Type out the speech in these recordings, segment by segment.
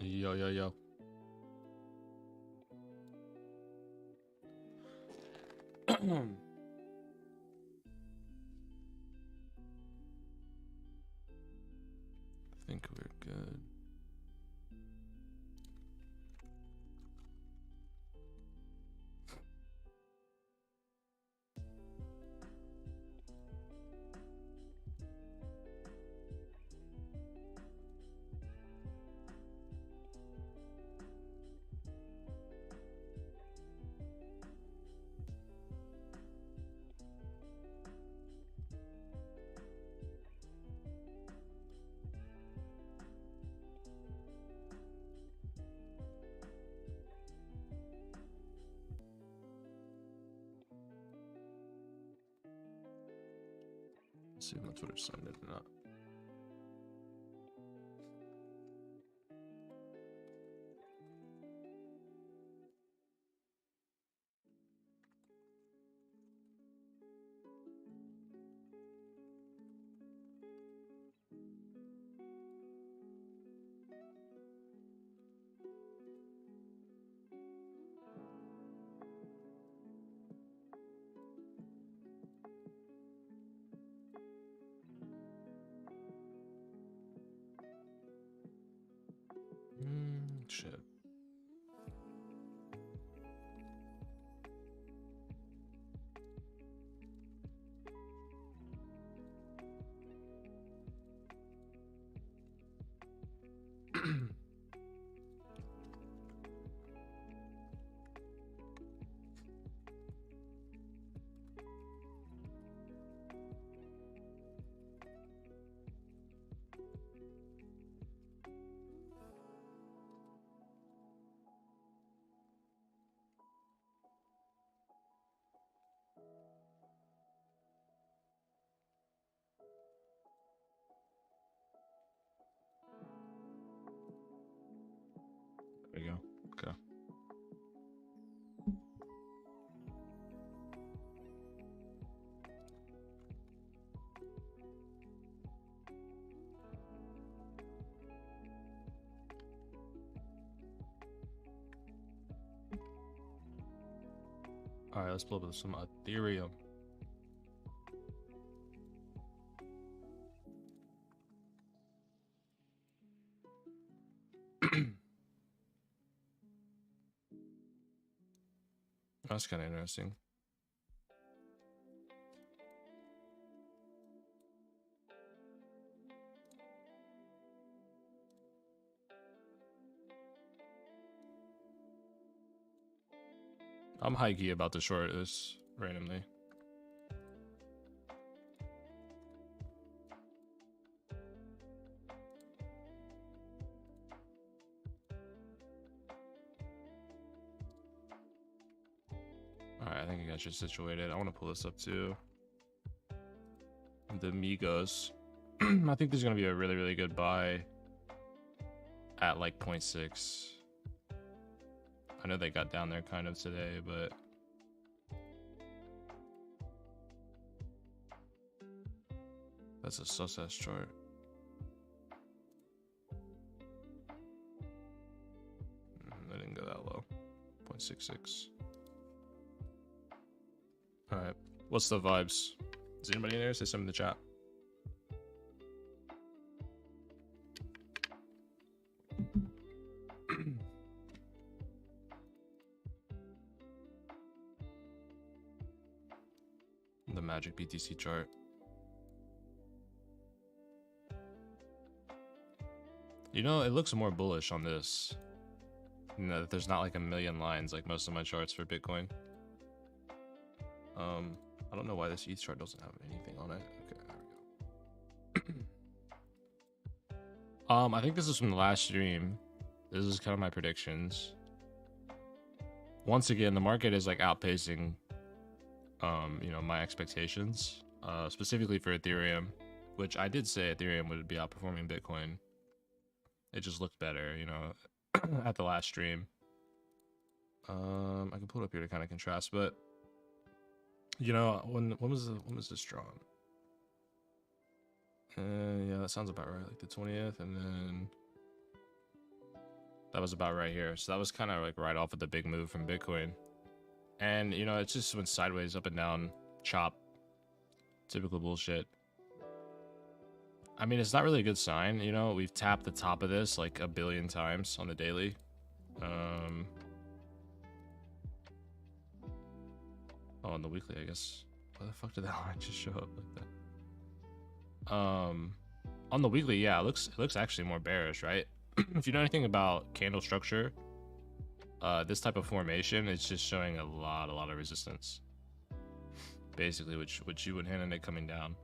Yo, yo, yo. I think we're good. Let's see if my Twitter signed in or not. Shit. There you go. Okay. All right, let's pull up some Ethereum. That's kind of interesting. I'm high key about to short this randomly. Alright, I think I got you situated. I want to pull this up too. The Migos. I think there's going to be a really, really good buy at like 0.6. I know they got down there kind of today, but that's a sus-ass chart. They didn't go that low. 0.66. Alright. What's the vibes? Is anybody in there? Say something in the chat. The magic BTC chart. You know, it looks more bullish on this. You know, there's not like a million lines like most of my charts for Bitcoin. I don't know why this ETH chart doesn't have anything on it. Okay, there we go. I think this is from the last stream. This is kind of my predictions. Once again, the market is like outpacing, you know, my expectations, specifically for Ethereum, which I did say Ethereum would be outperforming Bitcoin. It just looked better, you know, at the last stream. I can pull it up here to kind of contrast, but you know, when was this drawn? Yeah, that sounds about right. Like the 20th, and then That was about right here. So that was kind of like right off of the big move from Bitcoin. And, you know, it just went sideways, up and down, chop. Typical bullshit. I mean, it's not really a good sign, you know? We've tapped the top of this like a billion times on the daily. Oh, on the weekly, I guess. Why the fuck did that line just show up like that? On the weekly, yeah, it looks actually more bearish, right? If you know anything about candle structure, this type of formation, it's just showing a lot of resistance. Basically, which you would hint at it coming down.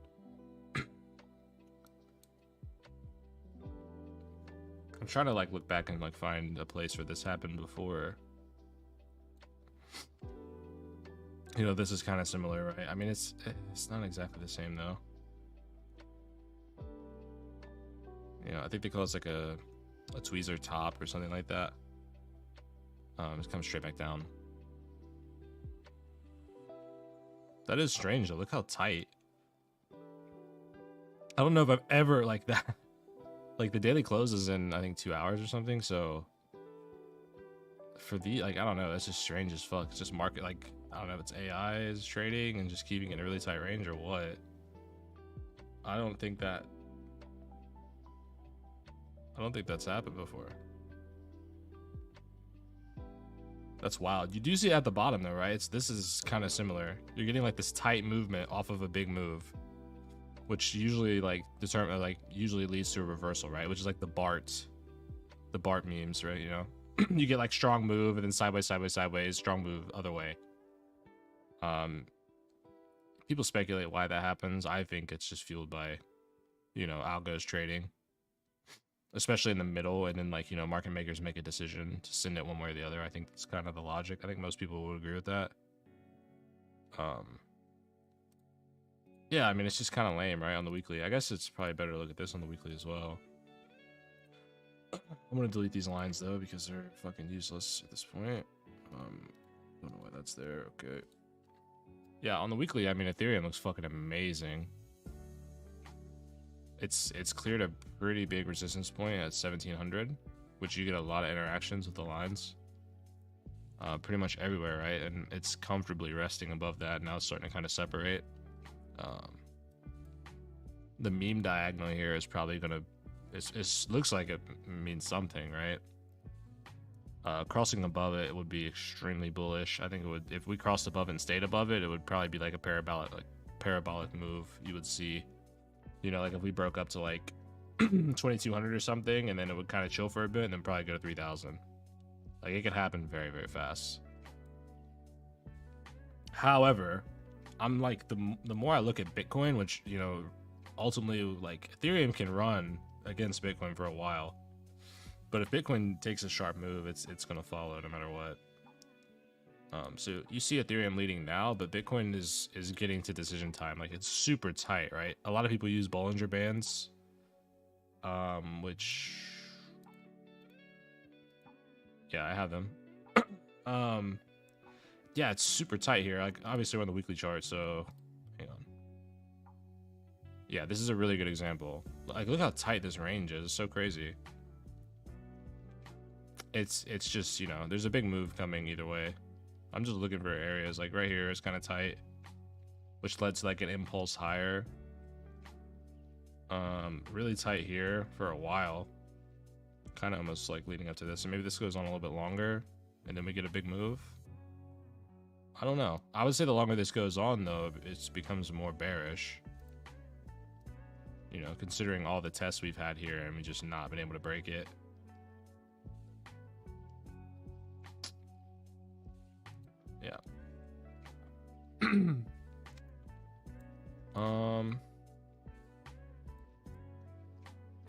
I'm trying to like look back and like find a place where this happened before. You know, this is kind of similar, right? I mean, it's not exactly the same though. You know, I think they call it like a tweezer top or something like that. It comes straight back down. That is strange though. Look how tight. I don't know if I've ever like that. Like the daily closes in I think 2 hours or something. So for the like I don't know. That's just strange as fuck. It's just market like I don't know if it's AI is trading and just keeping it in a really tight range or what. I don't think that's happened before. That's wild. You do see it at the bottom though, right? This is kind of similar. You're getting like this tight movement off of a big move, which usually usually leads to a reversal, right? Which is like the BART memes, right? You know, you get like strong move and then sideways, strong move other way. People speculate why that happens. I think it's just fueled by, you know, algos trading, especially in the middle, and then like, you know, market makers make a decision to send it one way or the other. I think that's kind of the logic. I think most people would agree with that. Yeah, I mean, it's just kind of lame, right? On the weekly, I guess it's probably better to look at this on the weekly as well. I'm gonna delete these lines though because they're fucking useless at this point. Don't know why that's there. Okay. Yeah, on the weekly, I mean, Ethereum looks fucking amazing. It's cleared a pretty big resistance point at 1700, which you get a lot of interactions with the lines. Pretty much everywhere, right? And it's comfortably resting above that. Now it's starting to kind of separate. The meme diagonal here is probably gonna. It looks like it means something, right? Crossing above it would be extremely bullish. I think it would. If we crossed above it and stayed above it, it would probably be like a parabolic move. You would see, you know, like if we broke up to like 2200 or something, and then it would kind of chill for a bit, and then probably go to 3000. Like it could happen very fast. However, I'm like the more I look at Bitcoin, which, you know, ultimately like Ethereum can run against Bitcoin for a while, but if Bitcoin takes a sharp move, it's gonna follow no matter what. So you see Ethereum leading now, but Bitcoin is getting to decision time. Like it's super tight, right? A lot of people use Bollinger Bands, which yeah, I have them. Yeah, it's super tight here. Like obviously we're on the weekly chart, so hang on. Yeah, this is a really good example. Like look how tight this range is. It's so crazy. It's just, you know, there's a big move coming either way. I'm just looking for areas. Like right here is kind of tight, which led to like an impulse higher. Really tight here for a while, kind of almost like leading up to this, and maybe this goes on a little bit longer and then we get a big move. I don't know. I would say the longer this goes on though, it becomes more bearish, you know, considering all the tests we've had here and we just not been able to break it. Yeah.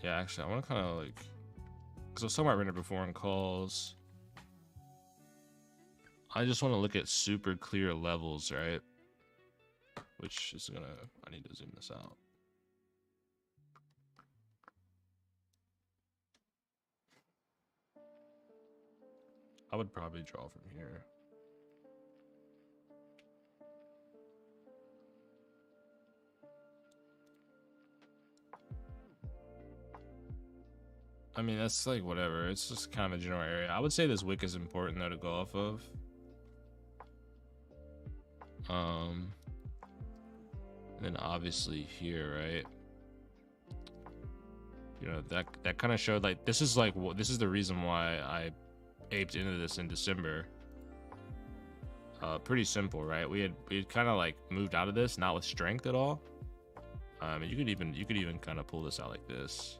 Yeah, actually I want to kind of like, because I was talking about render before in calls, I just want to look at super clear levels, right? Which is gonna, I need to zoom this out. I would probably draw from here. I mean, that's like whatever. It's just kind of a general area. I would say this wick is important though to go off of. And then obviously here, right? You know, that kind of showed like this is the reason why I aped into this in December. Pretty simple, right? We had kind of like moved out of this, not with strength at all. You could even kind of pull this out like this,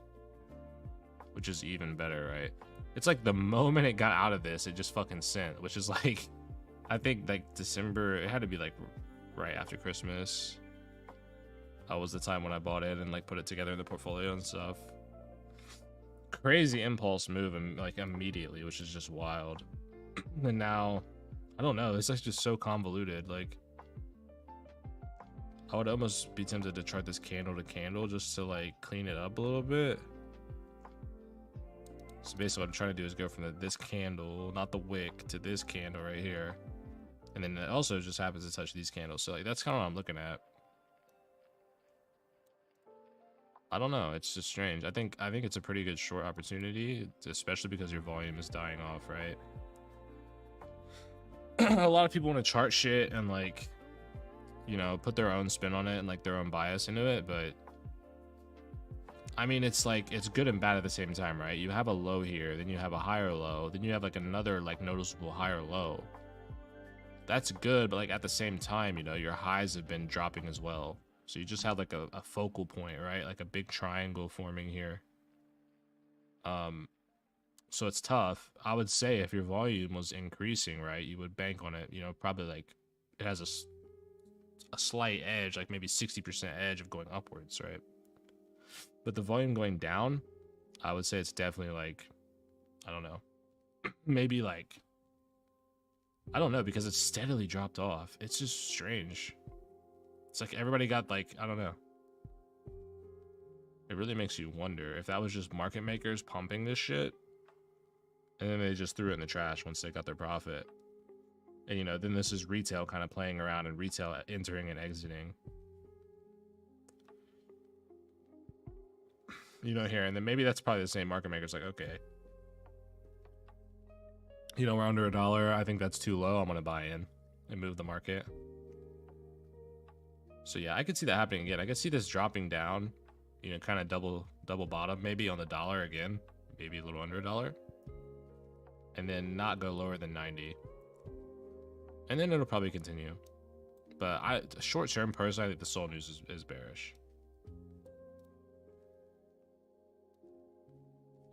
which is even better, right? It's like the moment it got out of this, it just fucking sent, which is like, I think like December, it had to be like right after Christmas. Was the time when I bought it and like put it together in the portfolio and stuff. Crazy impulse move and like immediately, which is just wild. And now, I don't know, it's like just so convoluted. Like, I would almost be tempted to chart this candle to candle just to like clean it up a little bit. So basically what I'm trying to do is go from this candle, not the wick, to this candle right here. And then it also just happens to touch these candles. So like that's kind of what I'm looking at. I don't know, it's just strange. I think it's a pretty good short opportunity, especially because your volume is dying off, right? A lot of people want to chart shit and like, you know, put their own spin on it and like their own bias into it, but I mean, it's like, it's good and bad at the same time, right? You have a low here, then you have a higher low, then you have like another like noticeable higher low. That's good, but like at the same time, you know, your highs have been dropping as well. So you just have like a focal point, right? Like a big triangle forming here. So it's tough. I would say if your volume was increasing, right, you would bank on it, you know, probably like it has a slight edge, like maybe 60% edge of going upwards, right? But the volume going down, I would say it's definitely like, I don't know, maybe like, I don't know, because it's steadily dropped off. It's just strange. It's like everybody got like, I don't know. It really makes you wonder if that was just market makers pumping this shit and then they just threw it in the trash once they got their profit. And, you know, then this is retail kind of playing around and retail entering and exiting. You know, here, and then maybe that's probably the same market makers like, okay, you know, we're under $1. I think that's too low. I'm going to buy in and move the market. So yeah, I could see that happening again. I could see this dropping down, you know, kind of double bottom maybe on the dollar again, maybe a little under $1, and then not go lower than 90. And then it'll probably continue. But short term, personally, I think the Sol news is bearish.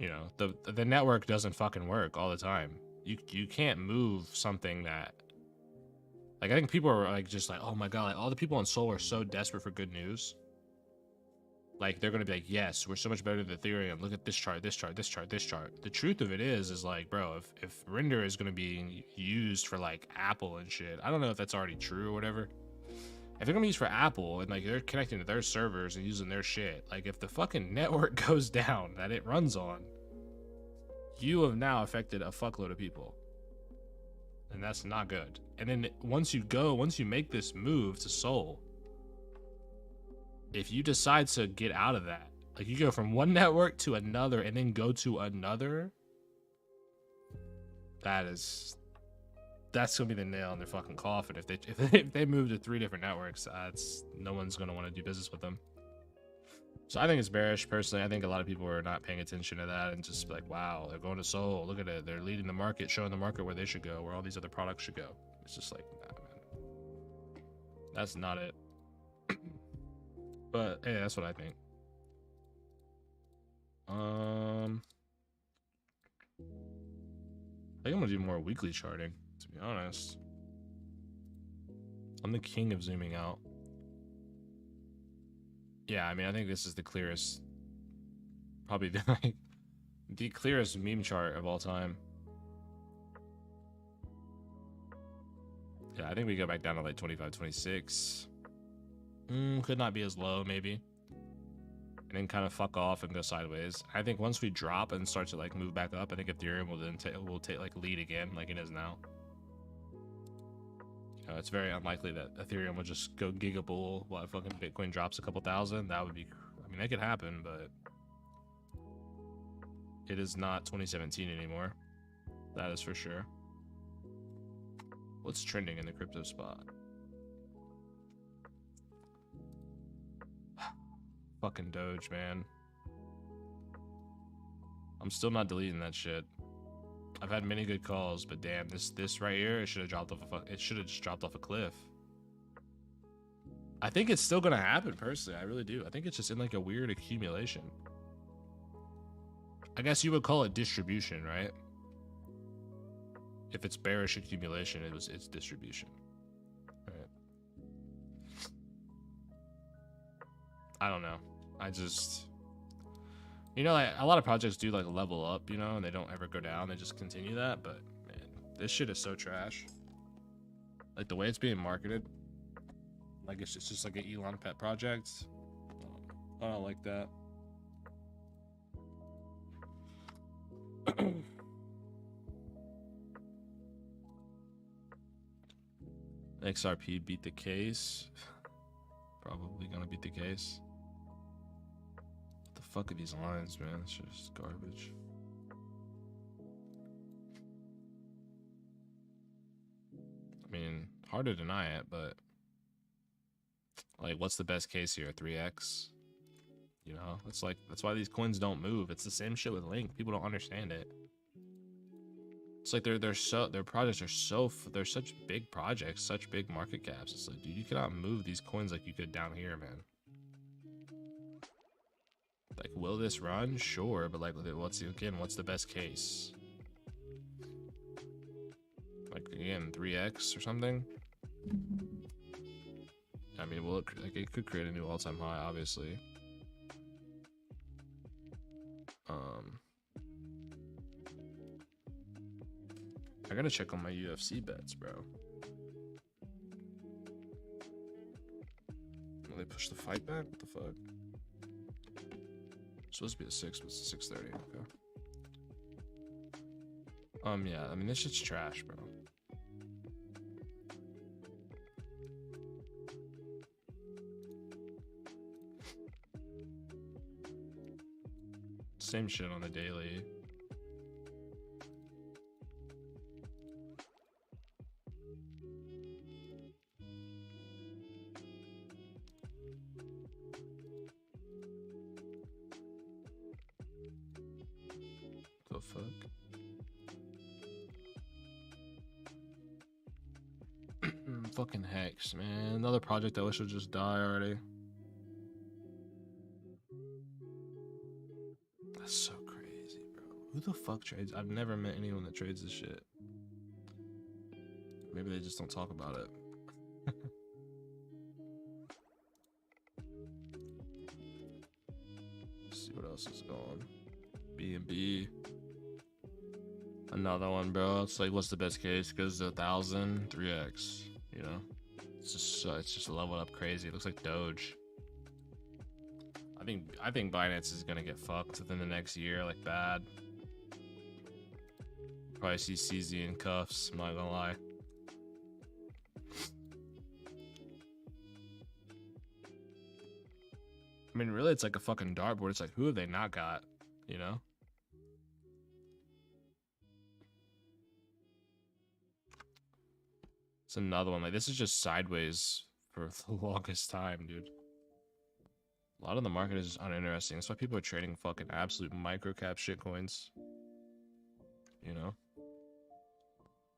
You know, the network doesn't fucking work all the time. You can't move something that, like, I think people are like just like, oh my god, like all the people on Sol are so desperate for good news. Like they're gonna be like, yes, we're so much better than Ethereum. Look at this chart, this chart, this chart, this chart. The truth of it is like, bro, if render is gonna be used for like Apple and shit, I don't know if that's already true or whatever. If they're gonna be used for Apple and like they're connecting to their servers and using their shit, like if the fucking network goes down that it runs on, you have now affected a fuckload of people. And that's not good. And then once you make this move to Sol, if you decide to get out of that, like you go from one network to another and then go to another, that's gonna be the nail in their fucking coffin. If they move to 3 different networks, no one's gonna want to do business with them. So I think it's bearish. Personally, I think a lot of people are not paying attention to that and just like, wow, they're going to Sol. Look at it. They're leading the market, showing the market where they should go, where all these other products should go. It's just like, nah, man. That's not it. But hey, that's what I think. I think I'm gonna do more weekly charting, to be honest. I'm the king of zooming out. Yeah, I mean, I think this is the clearest, probably the clearest meme chart of all time. Yeah, I think we go back down to like 25, 26. Could not be as low, maybe. And then kind of fuck off and go sideways. I think once we drop and start to like move back up, I think Ethereum will then take like lead again, like it is now. You know, it's very unlikely that Ethereum will just go gigabull while fucking Bitcoin drops a couple thousand. That would be, I mean, that could happen, but It is not 2017 anymore. That is for sure. What's trending in the crypto spot? Fucking Doge, man. I'm still not deleting that shit. I've had many good calls, but damn, this right here, it should have dropped off it should have just dropped off a cliff. I think it's still gonna happen, personally. I really do. I think it's just in like a weird accumulation. I guess you would call it distribution, right? If it's bearish accumulation, it's distribution. Right. I don't know. I just, you know, like a lot of projects do like level up, you know, and they don't ever go down. They just continue that. But man, this shit is so trash. Like the way it's being marketed, like it's just like an Elon pet project. I don't like that. XRP beat the case. Probably gonna beat the case. What the fuck are these lines, man? It's just garbage. I mean, hard to deny it, but like, what's the best case here? 3x? You know, it's like, that's why these coins don't move. It's the same shit with Link. People don't understand it. It's like their projects are they're such big projects, such big market caps. It's like, dude, you cannot move these coins like you could down here, man. Like, will this run? Sure, but like, what's the best case? Like, again, 3x or something. I mean, well, it could create a new all-time high, obviously. I gotta check on my UFC bets, bro. Will they push the fight back? What the fuck? It's supposed to be at 6, but it's 6:30. Okay. Yeah. I mean, this shit's trash, bro. Same shit on the daily. The fuck? Fucking Hex, man. Another project I wish would just die already. That's so crazy, bro. Who the fuck trades? I've never met anyone that trades this shit. Maybe they just don't talk about it. Let's see what else is going. B&B. Another one, bro. It's like, what's the best case? Goes to 1,000, 3x. You know, it's just leveled up crazy. It looks like Doge. I think Binance is gonna get fucked within the next year, like bad. Probably see CZ in cuffs. I'm not gonna lie. I mean, really, it's like a fucking dartboard. It's like, who have they not got? You know? It's another one. Like, this is just sideways for the longest time, dude. A lot of the market is uninteresting. That's why people are trading fucking absolute microcap shitcoins. You know?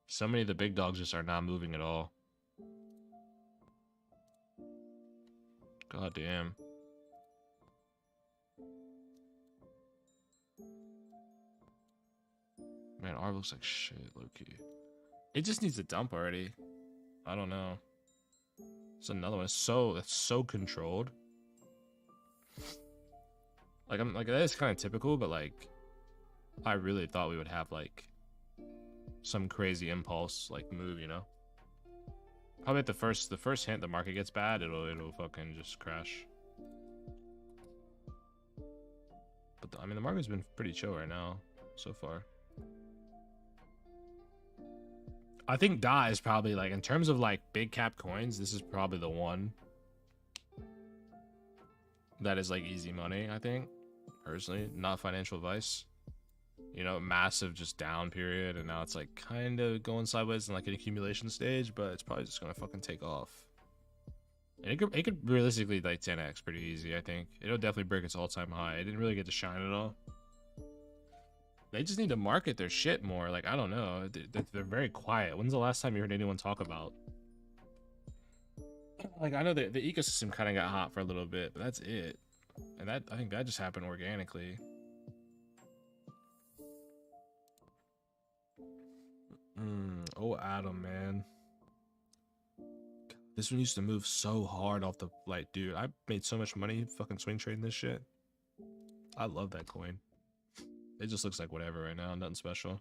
So many of the big dogs just are not moving at all. God damn. Man, R looks like shit, low-key. It just needs to dump already. I don't know. It's another one. It's so controlled. Like, I'm like, that is kind of typical, but like, I really thought we would have like some crazy impulse like move, you know? Probably at the first hint the market gets bad, it'll fucking just crash. But I mean, the market's been pretty chill right now so far. I think DA is probably, like, in terms of like big cap coins, this is probably the one that is like easy money, I think. Personally, not financial advice. You know, massive just down period, and now it's like kind of going sideways in like an accumulation stage, but it's probably just gonna fucking take off. And it could realistically like 10x pretty easy. I think it'll definitely break its all-time high. It didn't really get to shine at all. They just need to market their shit more. Like, I don't know, they're very quiet. When's the last time you heard anyone talk about? Like, I know the ecosystem kind of got hot for a little bit, but that's it. And that, I think that just happened organically. Oh, Adam, man. This one used to move so hard off the, like, dude, I made so much money fucking swing trading this shit. I love that coin. It just looks like whatever right now, nothing special.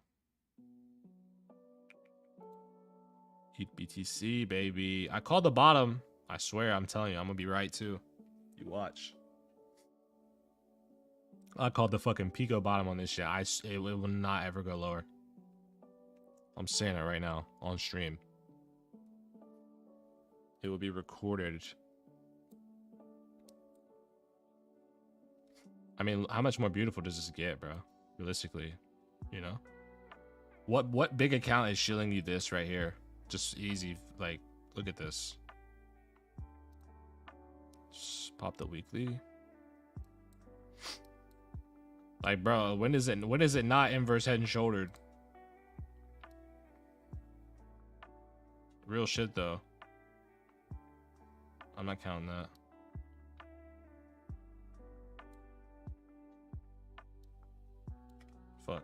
ETH BTC, baby. I called the bottom. I swear, I'm telling you, I'm gonna be right too. You watch. I called the fucking Pico bottom on this shit. It will not ever go lower. I'm saying it right now on stream. It will be recorded. I mean, how much more beautiful does this get, bro? Realistically, you know? What big account is shilling you this right here? Just easy, like, look at this. Just pop the weekly. Like, bro, when is it not inverse head and shouldered? Real shit though. I'm not counting that. Fuck.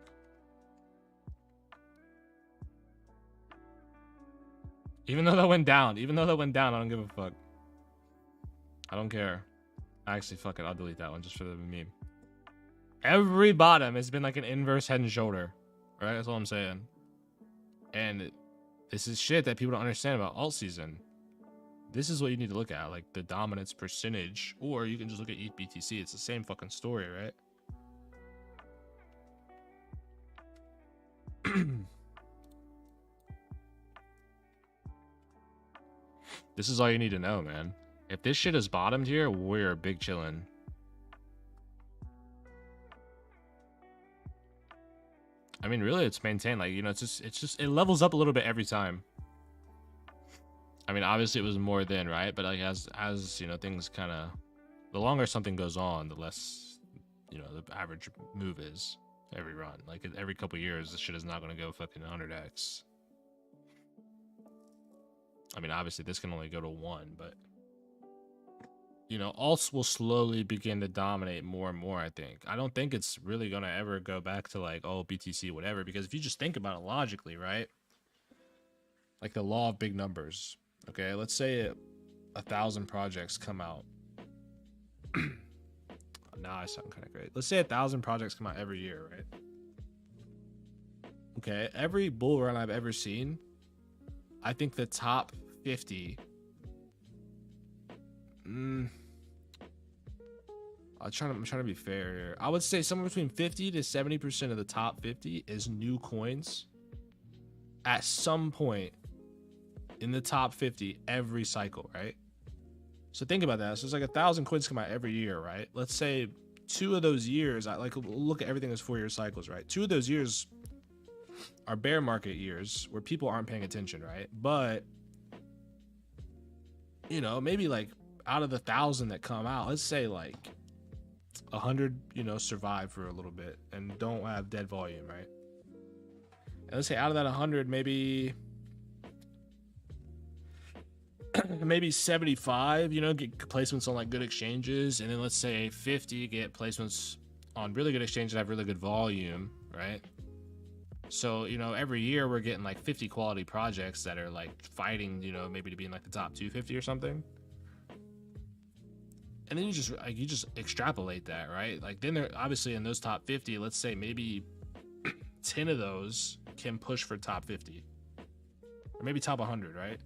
Even though that went down, I don't give a fuck. I don't care. Actually, fuck it, I'll delete that one just for the meme. Every bottom has been like an inverse head and shoulder. Right? That's all I'm saying. And this is shit that people don't understand about alt season. This is what you need to look at, like the dominance percentage, or you can just look at ETH BTC. It's the same fucking story, right? This is all you need to know, man. If this shit is bottomed here, we're big chillin'. I mean, really, it's maintained. Like, you know, it's just it levels up a little bit every time. I mean, obviously it was more then, right? But like as you know, things kind of, the longer something goes on, the less, you know, the average move is every run. Like every couple years, this shit is not going to go fucking 100x. I mean, obviously this can only go to 1, but you know, alts will slowly begin to dominate more and more. I think. I don't think it's really going to ever go back to like, oh, BTC, whatever. Because if you just think about it logically, right? Like the law of big numbers. Okay, let's say 1,000 projects come out. Now I sound kind of great. Let's say 1,000 projects come out every year, right? Okay, every bull run I've ever seen, I think the top 50. I'm trying to be fair here. I would say somewhere between 50 to 70% of the top 50 is new coins. At some point in the top 50 every cycle, right? So think about that. So it's like 1,000 coins come out every year, right? Let's say 2 of those years, I like look at everything as 4-year cycles, right? 2 of those years are bear market years where people aren't paying attention, right? But you know, maybe like out of the 1,000 that come out, let's say like 100, you know, survive for a little bit and don't have dead volume, right? And let's say out of that 100, maybe 75, you know, get placements on like good exchanges, and then let's say 50 get placements on really good exchanges that have really good volume, right? So, you know, every year we're getting like 50 quality projects that are like fighting, you know, maybe to be in like the top 250 or something. And then you just extrapolate that, right? Like then they're obviously in those top 50, let's say maybe 10 of those can push for top 50 or maybe top 100, right?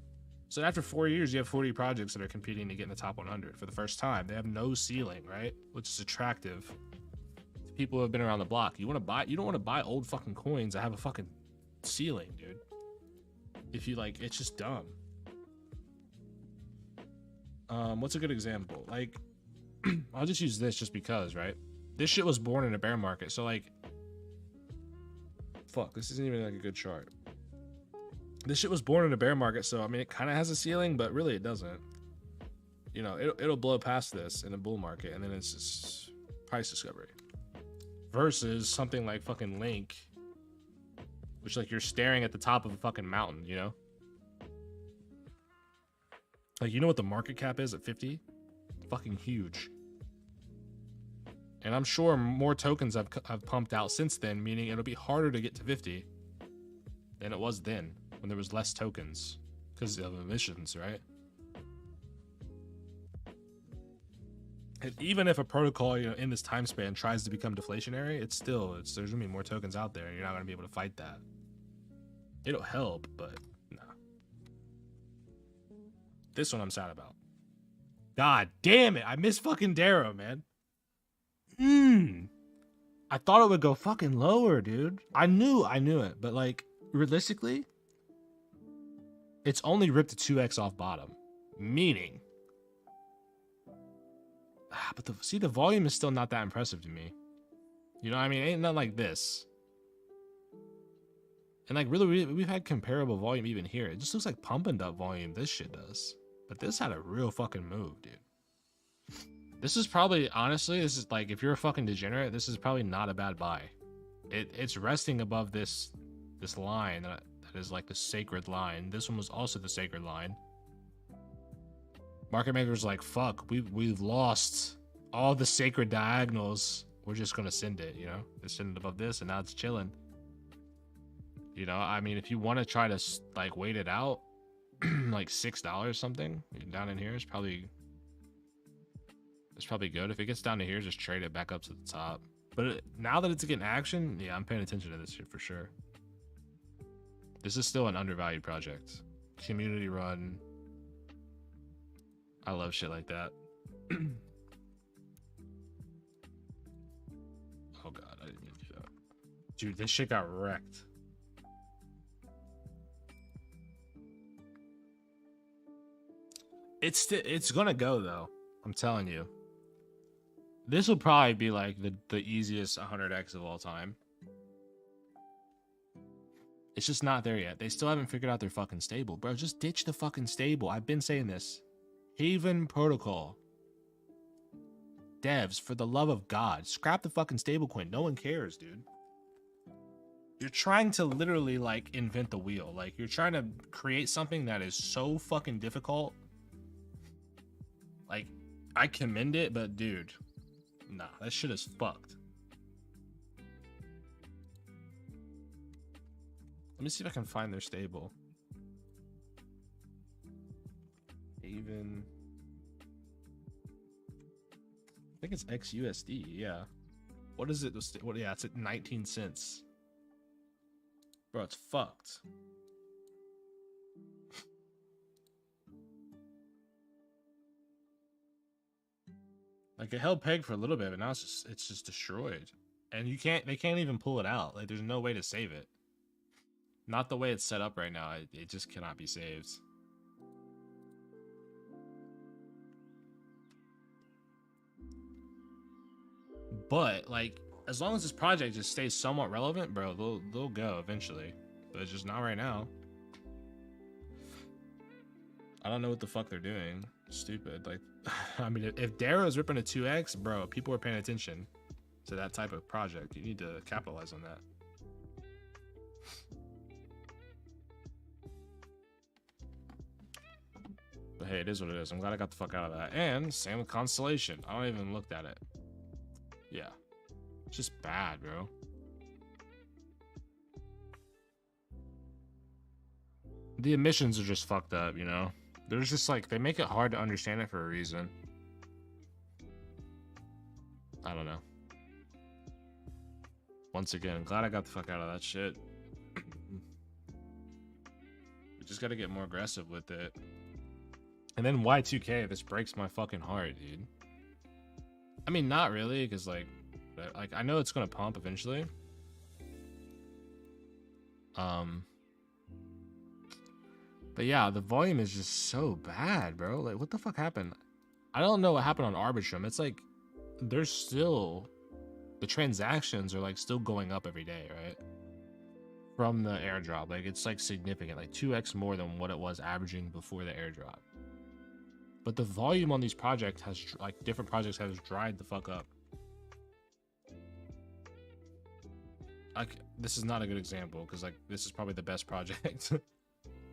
So after 4 years, you have 40 projects that are competing to get in the top 100 for the first time. They have no ceiling, right? Which is attractive to people who have been around the block. You don't want to buy old fucking coins that have a fucking ceiling, dude. If you like, it's just dumb. What's a good example? Like, I'll just use this just because, right? This shit was born in a bear market. So like, fuck? This isn't even like a good chart. This shit was born in a bear market, so I mean, it kind of has a ceiling, but really it doesn't. You know, it'll blow past this in a bull market, and then it's just price discovery. Versus something like fucking Link, which like you're staring at the top of a fucking mountain, you know? Like, you know what the market cap is at 50? Fucking huge. And I'm sure more tokens have pumped out since then, meaning it'll be harder to get to 50 than it was then, when there was less tokens because of emissions, right? And even if a protocol, you know, in this time span tries to become deflationary, there's gonna be more tokens out there, and you're not gonna be able to fight that. It'll help, but no. This one I'm sad about. God damn it! I miss fucking Darrow, man. I thought it would go fucking lower, dude. I knew it, but like realistically, it's only ripped a 2x off bottom, meaning. But the volume is still not that impressive to me. You know what I mean? Ain't nothing like this. And like really, we've had comparable volume even here. It just looks like pump and dump volume. This shit does. But this had a real fucking move, dude. This is probably, honestly, this is like, if you're a fucking degenerate, this is probably not a bad buy. It's resting above this line that is like the sacred line. This one was also the sacred line. Market makers like, fuck, we've lost all the sacred diagonals. We're just gonna send it, you know? They send it above this, and now it's chilling. You know, I mean, if you want to try to like wait it out, like $6 something down in here is probably good. If it gets down to here, just trade it back up to the top. But now that it's getting action, yeah, I'm paying attention to this shit for sure. This is still an undervalued project. Community run. I love shit like that. Oh god, I didn't mean to do that. Dude, this shit got wrecked. It's gonna go though. I'm telling you. This will probably be like the easiest 100x of all time. It's just not there yet. They still haven't figured out their fucking stable. Bro, just ditch the fucking stable. I've been saying this. Haven Protocol. Devs, for the love of God, scrap the fucking stablecoin. No one cares, dude. You're trying to literally like invent the wheel. Like you're trying to create something that is so fucking difficult. Like, I commend it, but dude, nah, that shit is fucked. Let me see if I can find their stable. Haven. I think it's XUSD, yeah. What is it? What? Yeah, it's at 19 cents. Bro, it's fucked. Like it held peg for a little bit, but now it's just destroyed. And they can't even pull it out. Like there's no way to save it. Not the way it's set up right now. It just cannot be saved. But like, as long as this project just stays somewhat relevant, bro, they'll go eventually. But it's just not right now. I don't know what the fuck they're doing. Stupid. Like, I mean, if Darrow's ripping a 2x, bro, people are paying attention to that type of project. You need to capitalize on that. But hey, it is what it is. I'm glad I got the fuck out of that. And same with Constellation. I don't even looked at it. Yeah. It's just bad, bro. The emissions are just fucked up, you know? There's just like, they make it hard to understand it for a reason. I don't know. Once again, I'm glad I got the fuck out of that shit. We just gotta get more aggressive with it. And then Y2K, this breaks my fucking heart, dude. I mean, not really, because like I know it's gonna pump eventually. But yeah, the volume is just so bad, bro. Like, what the fuck happened? I don't know what happened on Arbitrum. It's like, there's still, the transactions are like still going up every day, right? from the airdrop. Like it's like significant, like 2x more than what it was averaging before the airdrop. But the volume on these projects has, like, different projects has dried the fuck up. Like, this is not a good example because, like, this is probably the best project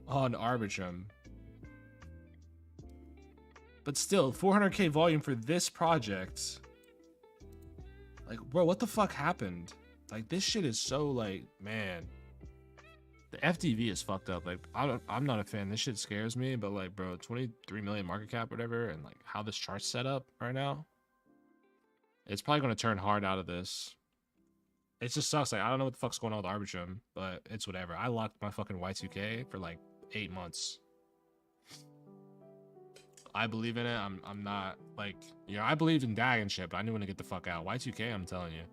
on Arbitrum. But still, 400k volume for this project. Like, bro, what the fuck happened? Like, this shit is so, like, man. The FTV is fucked up. Like, I'm not a fan. This shit scares me. But, like, bro, 23 million market cap, whatever, and, like, how this chart's set up right now, it's probably going to turn hard out of this. It just sucks. Like, I don't know what the fuck's going on with Arbitrum, but it's whatever. I locked my fucking Y2K for, like, 8 months. I believe in it. I'm not, like, you know, I believed in DAG and shit, but I knew when to get the fuck out. Y2K, I'm telling you,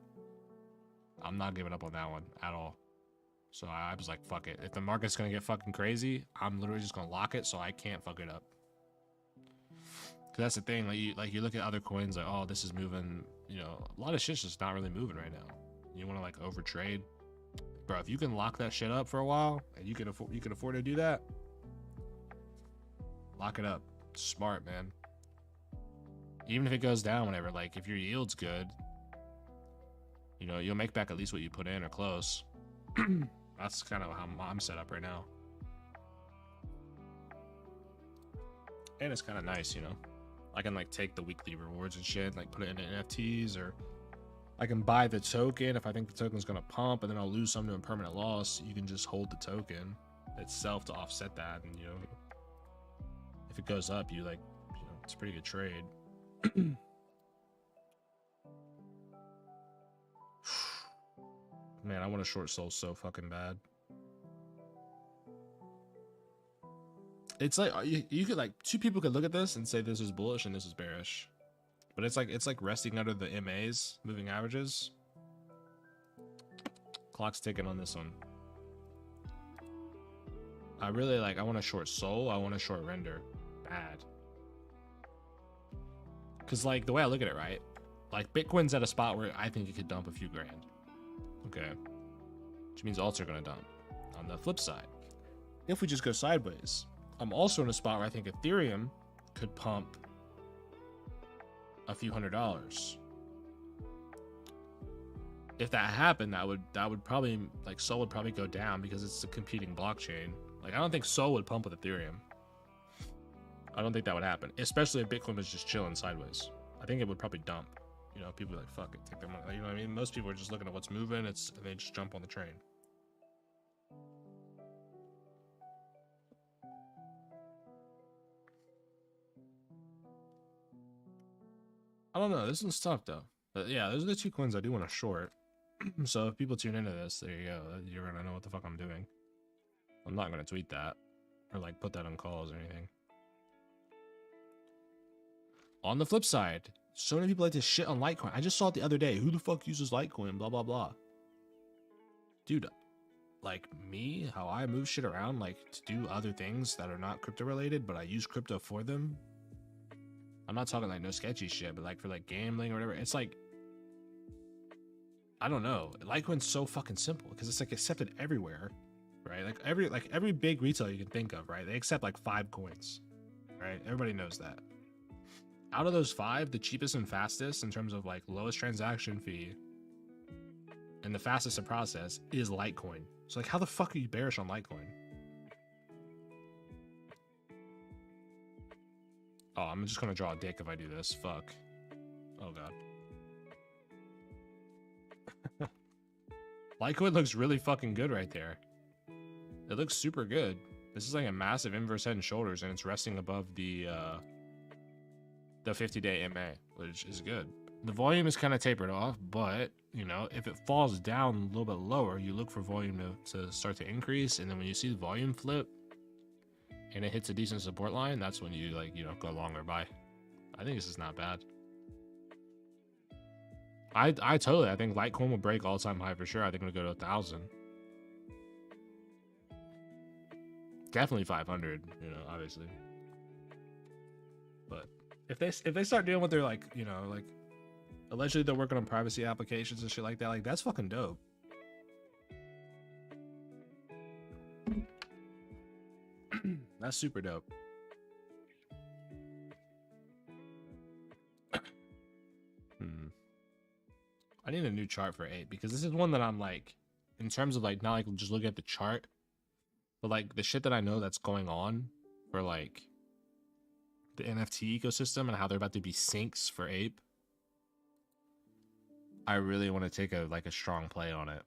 I'm not giving up on that one at all. So I was like, fuck it. If the market's gonna get fucking crazy, I'm literally just gonna lock it so I can't fuck it up. Cause that's the thing. Like you look at other coins, like, oh, this is moving. You know, a lot of shit's just not really moving right now. You want to like overtrade, bro. If you can lock that shit up for a while and you can afford to do that, lock it up. Smart, man. Even if it goes down, whenever, like, if your yield's good, you know, you'll make back at least what you put in or close. That's kind of how I'm set up right now. And it's kind of nice, you know. I can like take the weekly rewards and shit, like put it into NFTs, or I can buy the token if I think the token's gonna pump, and then I'll lose some to a permanent loss. You can just hold the token itself to offset that, and you know, if it goes up, you like, you know, it's a pretty good trade. Man, I want to short Sol so fucking bad. It's like you could, like, two people could look at this and say this is bullish and this is bearish, but it's like resting under the MAs, moving averages. Clock's ticking on this one. I really like. I want to short Sol. I want to short Render, bad. Cause like the way I look at it, right? Like Bitcoin's at a spot where I think it could dump a few grand. Okay, which means alts are gonna dump. On the flip side, if we just go sideways, I'm also in a spot where I think Ethereum could pump a few $100s. If that happened, that would probably, like, Sol would probably go down because it's a competing blockchain. Like, I don't think Sol would pump with Ethereum. I don't think that would happen, especially if Bitcoin was just chilling sideways. I think it would probably dump. You know, people are like, fuck it, take their money. You know what I mean? Most people are just looking at what's moving. They just jump on the train. I don't know. This one's tough though. But yeah, those are the two coins I do want to short. So if people tune into this, there you go. You're gonna know what the fuck I'm doing. I'm not gonna tweet that or like put that on calls or anything. On the flip side, so many people like to shit on Litecoin. I just saw it the other day. Who the fuck uses Litecoin? Blah, blah, blah. Dude, like me, how I move shit around, like to do other things that are not crypto related, but I use crypto for them. I'm not talking like no sketchy shit, but like for like gambling or whatever. It's like, I don't know. Litecoin's so fucking simple because it's like accepted everywhere, right? Like every big retailer you can think of, right? They accept like 5 coins, right? Everybody knows that. Out of those 5, the cheapest and fastest in terms of like lowest transaction fee and the fastest to process is Litecoin. So like, how the fuck are you bearish on Litecoin? Oh, I'm just gonna draw a dick if I do this. Fuck. Oh god. Litecoin looks really fucking good right there. It looks super good. This is like a massive inverse head and shoulders, and it's resting above the 50-day MA, which is good. The volume is kind of tapered off, but you know, if it falls down a little bit lower, you look for volume to start to increase, and then when you see the volume flip and it hits a decent support line, that's when you, like, you know, go long or buy. I think this is not bad. I think Litecoin will break all-time high for sure. I think it'll go to 1,000. Definitely 500, you know, obviously. But if they start doing what they're like, you know, like allegedly they're working on privacy applications and shit like that, like that's fucking dope. That's super dope. I need a new chart for Ape because this is one that I'm like, in terms of like, not like just looking at the chart, but like the shit that I know that's going on for like the NFT ecosystem and how they're about to be sinks for Ape. I really want to take a strong play on it.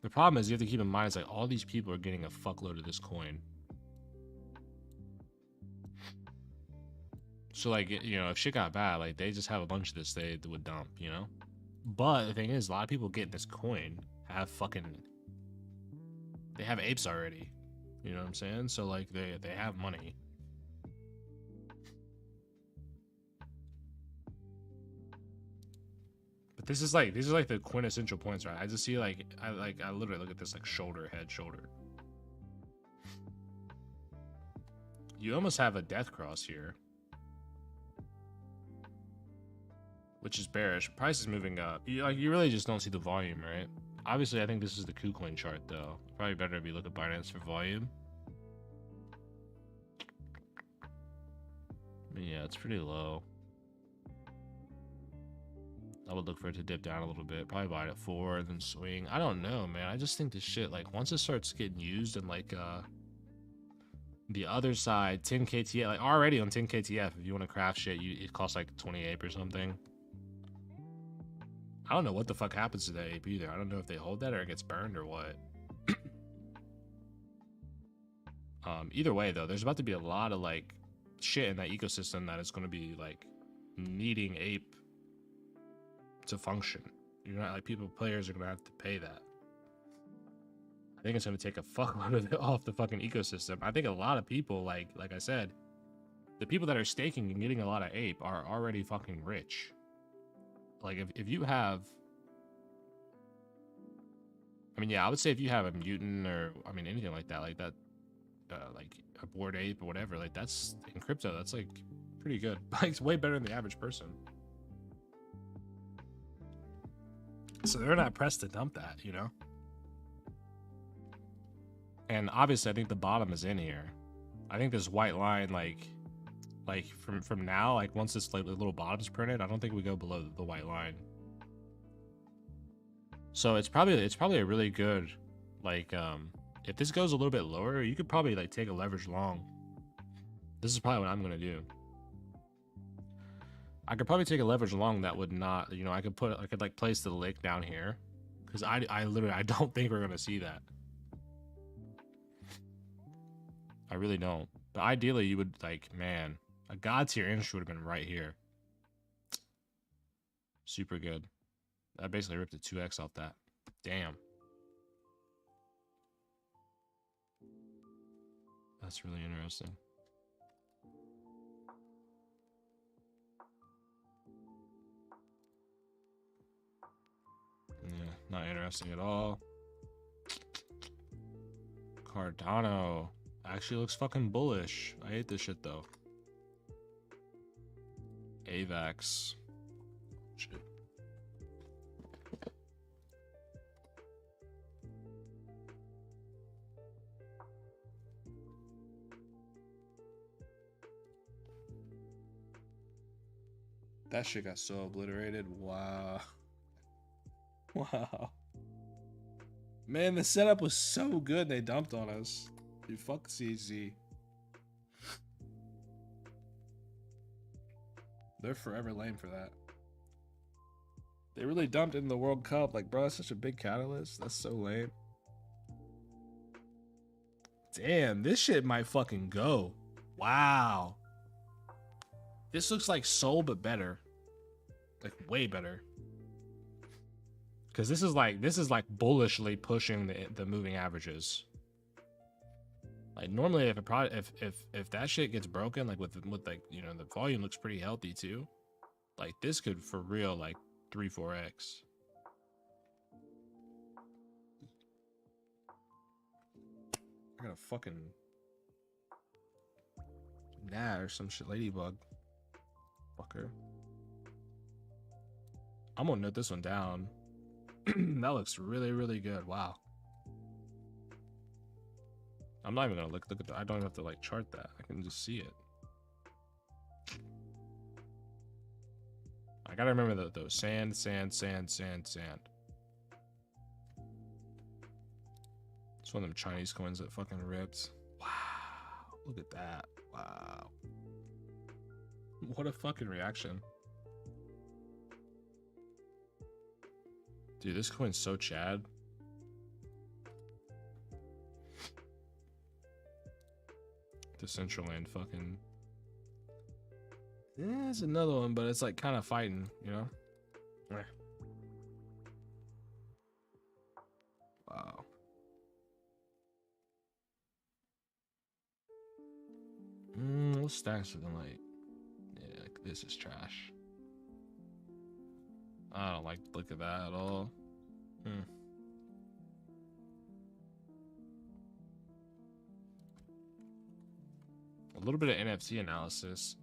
The problem is you have to keep in mind, it's like all these people are getting a fuckload of this coin. So like, you know, if shit got bad, like they just have a bunch of this they would dump, you know? But the thing is, a lot of people getting this coin have they have apes already. You know what I'm saying? So like they have money. But these are like the quintessential points, right? I just see I literally look at this like shoulder, head, shoulder. You almost have a death cross here, which is bearish. Price is moving up. You really just don't see the volume, right? Obviously, I think this is the KuCoin chart, though. Probably better if you look at Binance for volume. I mean, yeah, it's pretty low. I would look for it to dip down a little bit. Probably buy it at 4 and then swing. I don't know, man. I just think this shit, like, once it starts getting used and, like, the other side, 10 KTF, like, already on 10 KTF, if you want to craft shit, it costs, like, 28 or something. I don't know what the fuck happens to that ape either. I don't know if they hold that or it gets burned or what. Either way, though, there's about to be a lot of, like, shit in that ecosystem that is going to be, like, needing ape to function. You're not, like, players are going to have to pay that. I think it's going to take a fuckload of it off the fucking ecosystem. I think a lot of people, like I said, the people that are staking and getting a lot of ape are already fucking rich. Like, if you have, I mean, yeah, I would say if you have a mutant or, I mean, anything like that, like a bored ape or whatever, like that's in crypto, that's like pretty good. Like, it's way better than the average person. So they're not pressed to dump that, you know? And obviously, I think the bottom is in here. I think this white line, like from now, like once this like little bottom's printed, I don't think we go below the white line. So it's probably a really good, like, if this goes a little bit lower, you could probably like take a leverage long. This is probably what I'm gonna do. I could probably take a leverage long that would not, you know, I could like place the lick down here, because I literally don't think we're gonna see that. I really don't. But ideally, you would, like, man, a god tier entry would have been right here. Super good. I basically ripped a 2x off that. Damn. That's really interesting. Yeah, not interesting at all. Cardano actually looks fucking bullish. I hate this shit though. AVAX. Shit. That shit got so obliterated. Wow. Wow. Man, the setup was so good they dumped on us. Dude, fuck CZ. They're forever lame for that. They really dumped in the World Cup. Like, bro, that's such a big catalyst. That's so lame. Damn, this shit might fucking go. Wow. This looks like Soul, but better. Like, way better. Because this is like bullishly pushing the moving averages. Like, normally if that shit gets broken, like with like, you know, the volume looks pretty healthy too. Like, this could for real like 3-4x. I got a fucking gnat or some shit, ladybug. Fucker. I'm gonna note this one down. That looks really, really good. Wow. I'm not even gonna look at the, I don't even have to like chart that. I can just see it. I gotta remember those sand. It's one of them Chinese coins that fucking ripped. Wow, look at that. Wow, what a fucking reaction. Dude, this coin's so Chad. Decentraland fucking. There's another one, but it's like kind of fighting, you know? Wow. What's stacks looking like? Yeah, this is trash. I don't like the look of that at all. A little bit of NFT analysis.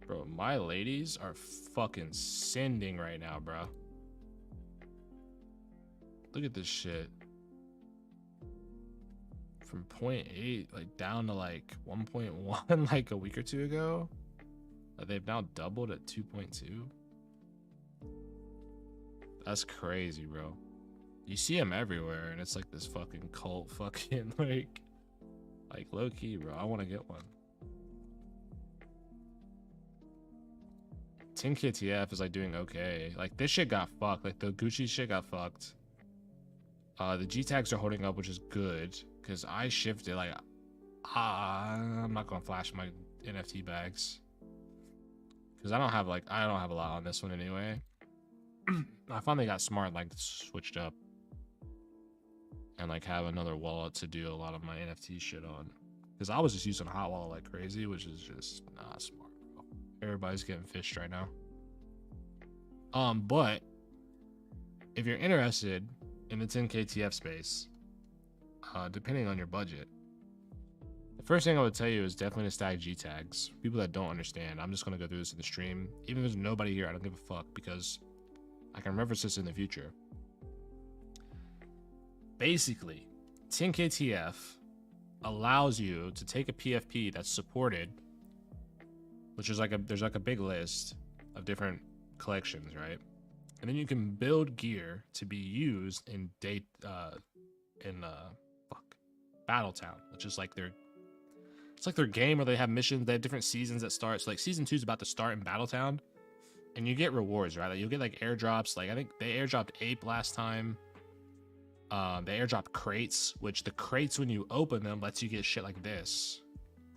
Bro, my ladies are fucking sending right now, bro. Look at this shit. From 0.8 like down to like 1.1 like a week or two ago. They've now doubled at 2.2. That's crazy, bro. You see them everywhere, and it's like this fucking cult fucking like low key, bro. I want to get one. 10K TF is like doing okay. Like this shit got fucked. Like the Gucci shit got fucked. The G tags are holding up, which is good because I shifted. Like, I'm not gonna flash my NFT bags because I don't have a lot on this one anyway. I finally got smart, like switched up and like have another wallet to do a lot of my NFT shit on because I was just using hot wallet like crazy, which is just not smart, bro. Everybody's getting fished right now. But if you're interested in the 10K TF space, depending on your budget, the first thing I would tell you is definitely to stack G tags. People that don't understand, I'm just gonna go through this in the stream. Even if there's nobody here, I don't give a fuck because I can reference this in the future. Basically, 10K TF allows you to take a PFP that's supported, which is there's like a big list of different collections, right? And then you can build gear to be used in Battletown, which is like their game where they have missions. They have different seasons that start. So like season 2 is about to start in Battletown, and you get rewards, right? Like you'll get like airdrops. Like I think they airdropped Ape last time. They airdropped crates, which the crates when you open them lets you get shit like this,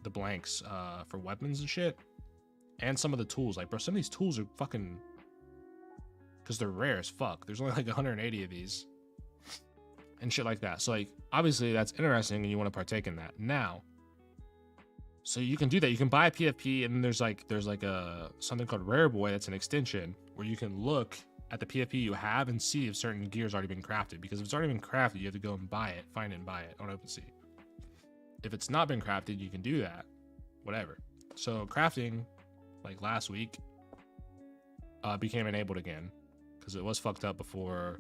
the blanks for weapons and shit, and some of the tools. Like bro, some of these tools are fucking, because they're rare as fuck. There's only like 180 of these and shit like that. So like obviously that's interesting and you want to partake in that. Now, so you can do that. You can buy a PFP, and there's like a something called Rare Boy that's an extension where you can look at the PFP you have and see if certain gear's already been crafted. Because if it's already been crafted, you have to go and buy it, find it and buy it on OpenSea. If it's not been crafted, you can do that, whatever. So crafting, like last week, became enabled again because it was fucked up before,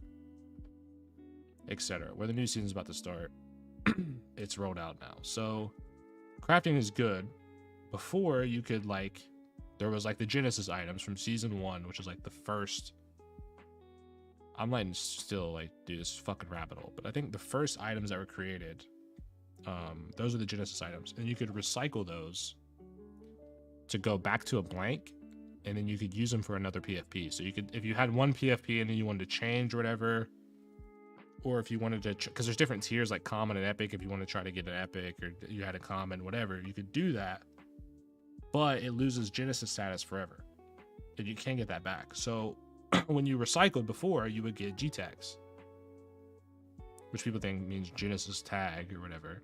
etc. Where the new season's about to start, it's rolled out now. So crafting is good. Before you could there was like the Genesis items from season 1, which is like the first. I'm letting still do this fucking rabbit hole, but I think the first items that were created, those are the Genesis items, and you could recycle those to go back to a blank, and then you could use them for another PFP. So you could, if you had one PFP and then you wanted to change or whatever, or if you wanted to, because there's different tiers like common and epic. If you want to try to get an epic, or you had a common, whatever, you could do that, but it loses Genesis status forever, and you can't get that back. So when you recycled before, you would get G tags, which people think means Genesis tag or whatever.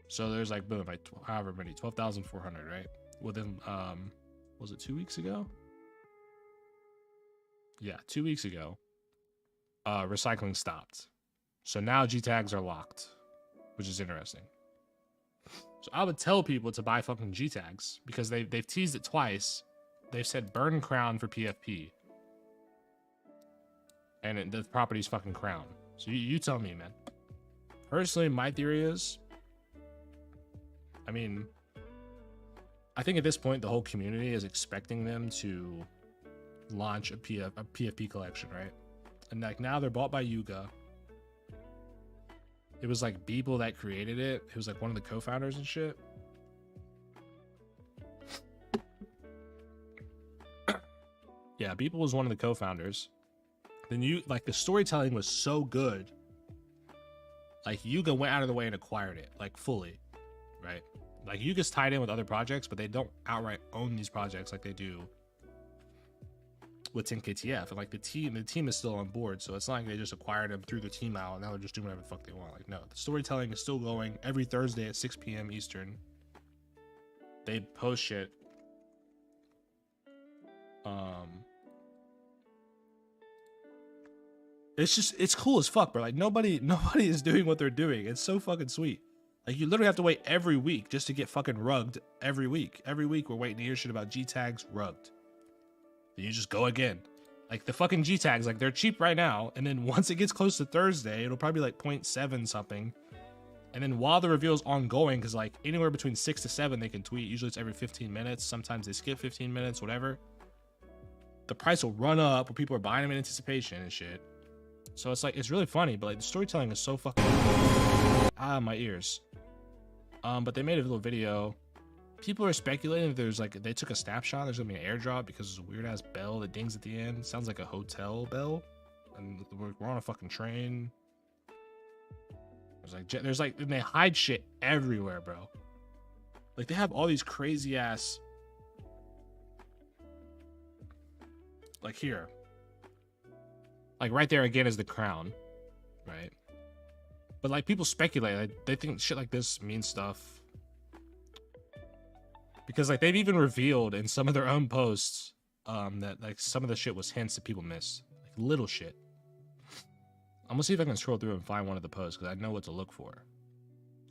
So there's boom, however many, 12,400, right? Within, was it 2 weeks ago? Yeah, 2 weeks ago, recycling stopped. So now G tags are locked, which is interesting. So I would tell people to buy fucking G tags because they've teased it twice. They've said burn crown for PFP, and the property's fucking crown. So you tell me, man. Personally, my theory is, I mean, I think at this point the whole community is expecting them to launch a PFP collection, right? And like now they're bought by Yuga. It was like Beeple that created it. It was like one of the co-founders and shit. Yeah, Beeple was one of the co-founders. Then the storytelling was so good. Like Yuga went out of the way and acquired it, like fully, right? Like Yuga's tied in with other projects, but they don't outright own these projects like they do with 10KTF. And like the team is still on board, so it's not like they just acquired them, threw the team out, and now they're just doing whatever the fuck they want. Like no, the storytelling is still going every Thursday at 6 p.m. Eastern. They post shit. It's cool as fuck, bro. Like nobody is doing what they're doing. It's so fucking sweet. Like you literally have to wait every week just to get fucking rugged every week. Every week we're waiting to hear shit about G tags rugged. Then you just go again. Like the fucking G tags, like they're cheap right now, and then once it gets close to Thursday, it'll probably be like 0.7 something. And then while the reveal is ongoing, because like anywhere between 6 to 7 they can tweet. Usually it's every 15 minutes. Sometimes they skip 15 minutes, whatever. The price will run up, where people are buying them in anticipation and shit. So it's like, it's really funny, but like the storytelling is so fucking my ears. But they made a little video. People are speculating that there's like, they took a snapshot, there's gonna be an airdrop because there's a weird ass bell that dings at the end. It sounds like a hotel bell. And we're on a fucking train. There's like, and they hide shit everywhere, bro. Like they have all these crazy ass, like here. Like right there again is the crown, right? But like people speculate, like, they think shit like this means stuff. Because like they've even revealed in some of their own posts that like some of the shit was hints that people missed. Like little shit. I'm gonna see if I can scroll through and find one of the posts because I know what to look for.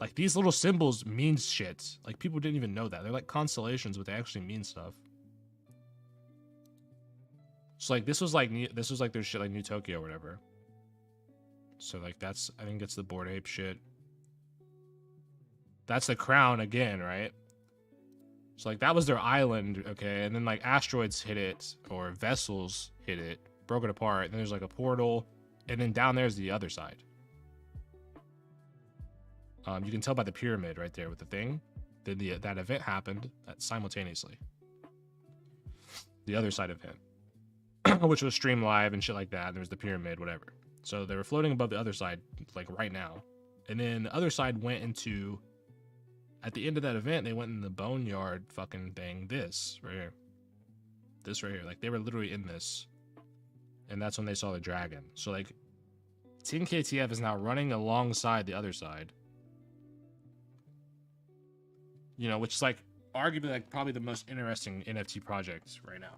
Like these little symbols mean shit. Like people didn't even know that. They're like constellations, but they actually mean stuff. So like this was like their shit like New Tokyo or whatever. So like that's, I think it's the Bored Ape shit. That's the crown again, right? So like that was their island, okay, and then like asteroids hit it or vessels hit it, broke it apart, and then there's like a portal, and then down there's the other side. You can tell by the pyramid right there with the thing. Then that event happened simultaneously. The other side event. Which was streamed live and shit like that. And there was the pyramid, whatever. So they were floating above the other side, like right now. And then the other side went into, at the end of that event, they went in the boneyard fucking thing. This right here. This right here. Like they were literally in this. And that's when they saw the dragon. So like 10KTF is now running alongside the other side. You know, which is like arguably like probably the most interesting NFT project right now.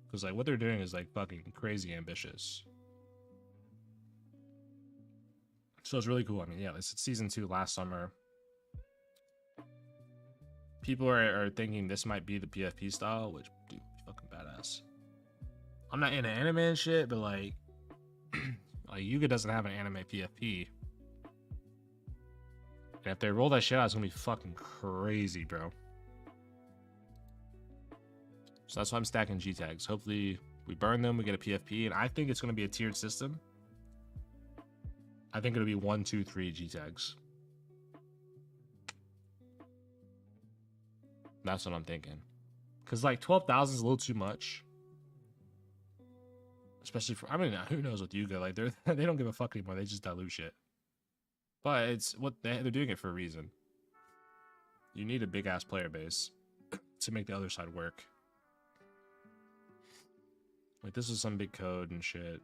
Because like what they're doing is like fucking crazy ambitious. So it's really cool. I mean, yeah, it's season 2 last summer. People are thinking this might be the PFP style, which dude, fucking badass. I'm not into anime and shit, but like, like Yuga doesn't have an anime PFP. And if they roll that shit out, it's gonna be fucking crazy, bro. So that's why I'm stacking G tags. Hopefully we burn them, we get a PFP, and I think it's going to be a tiered system. I think it'll be 1, 2, 3 G tags. That's what I'm thinking. Because like 12,000 is a little too much. Especially for, I mean, who knows with Yuga? Like they don't give a fuck anymore. They just dilute shit. But it's what they're doing it for a reason. You need a big ass player base to make the other side work. Like this is some big code and shit.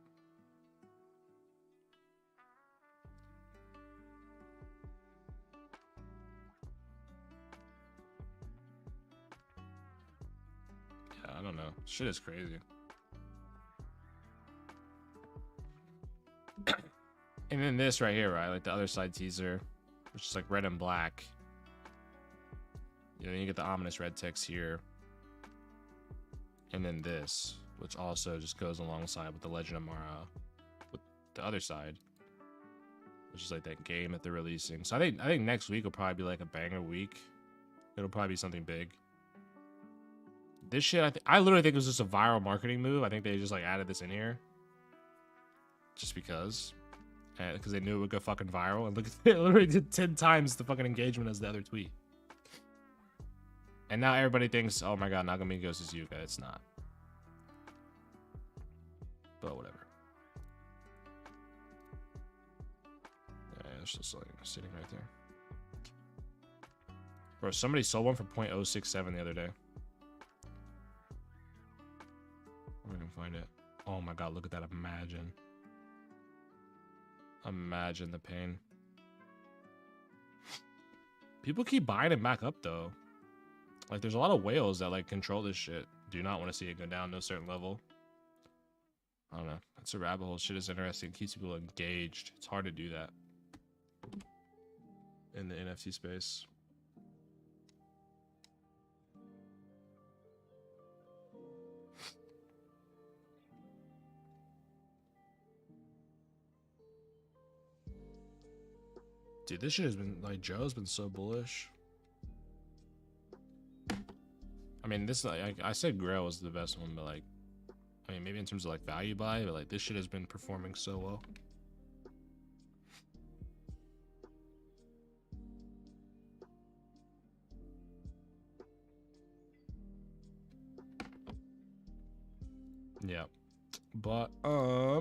Yeah, I don't know. Shit is crazy. And then this right here, right? Like the other side teaser, which is like red and black. You know, you get the ominous red text here. And then this, which also just goes alongside with the Legend of Mara with the other side. which is like that game that they're releasing. So I think next week will probably be like a banger week. It'll probably be something big. This shit, I literally think it was just a viral marketing move. I think they just like added this in here, just because they knew it would go fucking viral. And look, it literally did 10 times the fucking engagement as the other tweet. And now everybody thinks, oh my god, Nagamigos is Yuga. It's not. But whatever. Yeah, it's just like sitting right there. Bro, somebody sold one for 0.067 the other day. We're gonna find it. Oh my god, look at that. Imagine. Imagine the pain. People keep buying it back up though. Like there's a lot of whales that like control this shit. Do not want to see it go down to a certain level. I don't know. That's a rabbit hole. Shit is interesting. Keeps people engaged. It's hard to do that in the NFT space. Dude, this shit has been like Joe's been so bullish. I mean, this like I said Grail was the best one, but like I mean maybe in terms of like value buy, but like this shit has been performing so well. Yeah. But I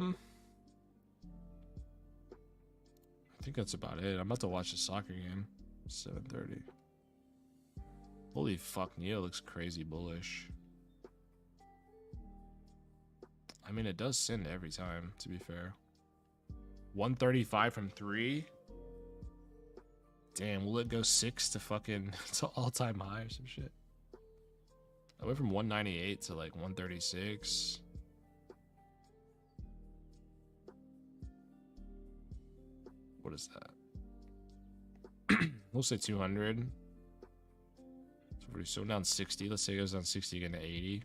think that's about it. I'm about to watch the soccer game. 7:30. Holy fuck, Neo looks crazy bullish. I mean, it does send every time, to be fair. 135 from 3. Damn, will it go 6 to fucking to all-time high or some shit? I went from 198 to like 136. What is that? We'll say 200. So down 60. Let's say it goes down 60 again to 80.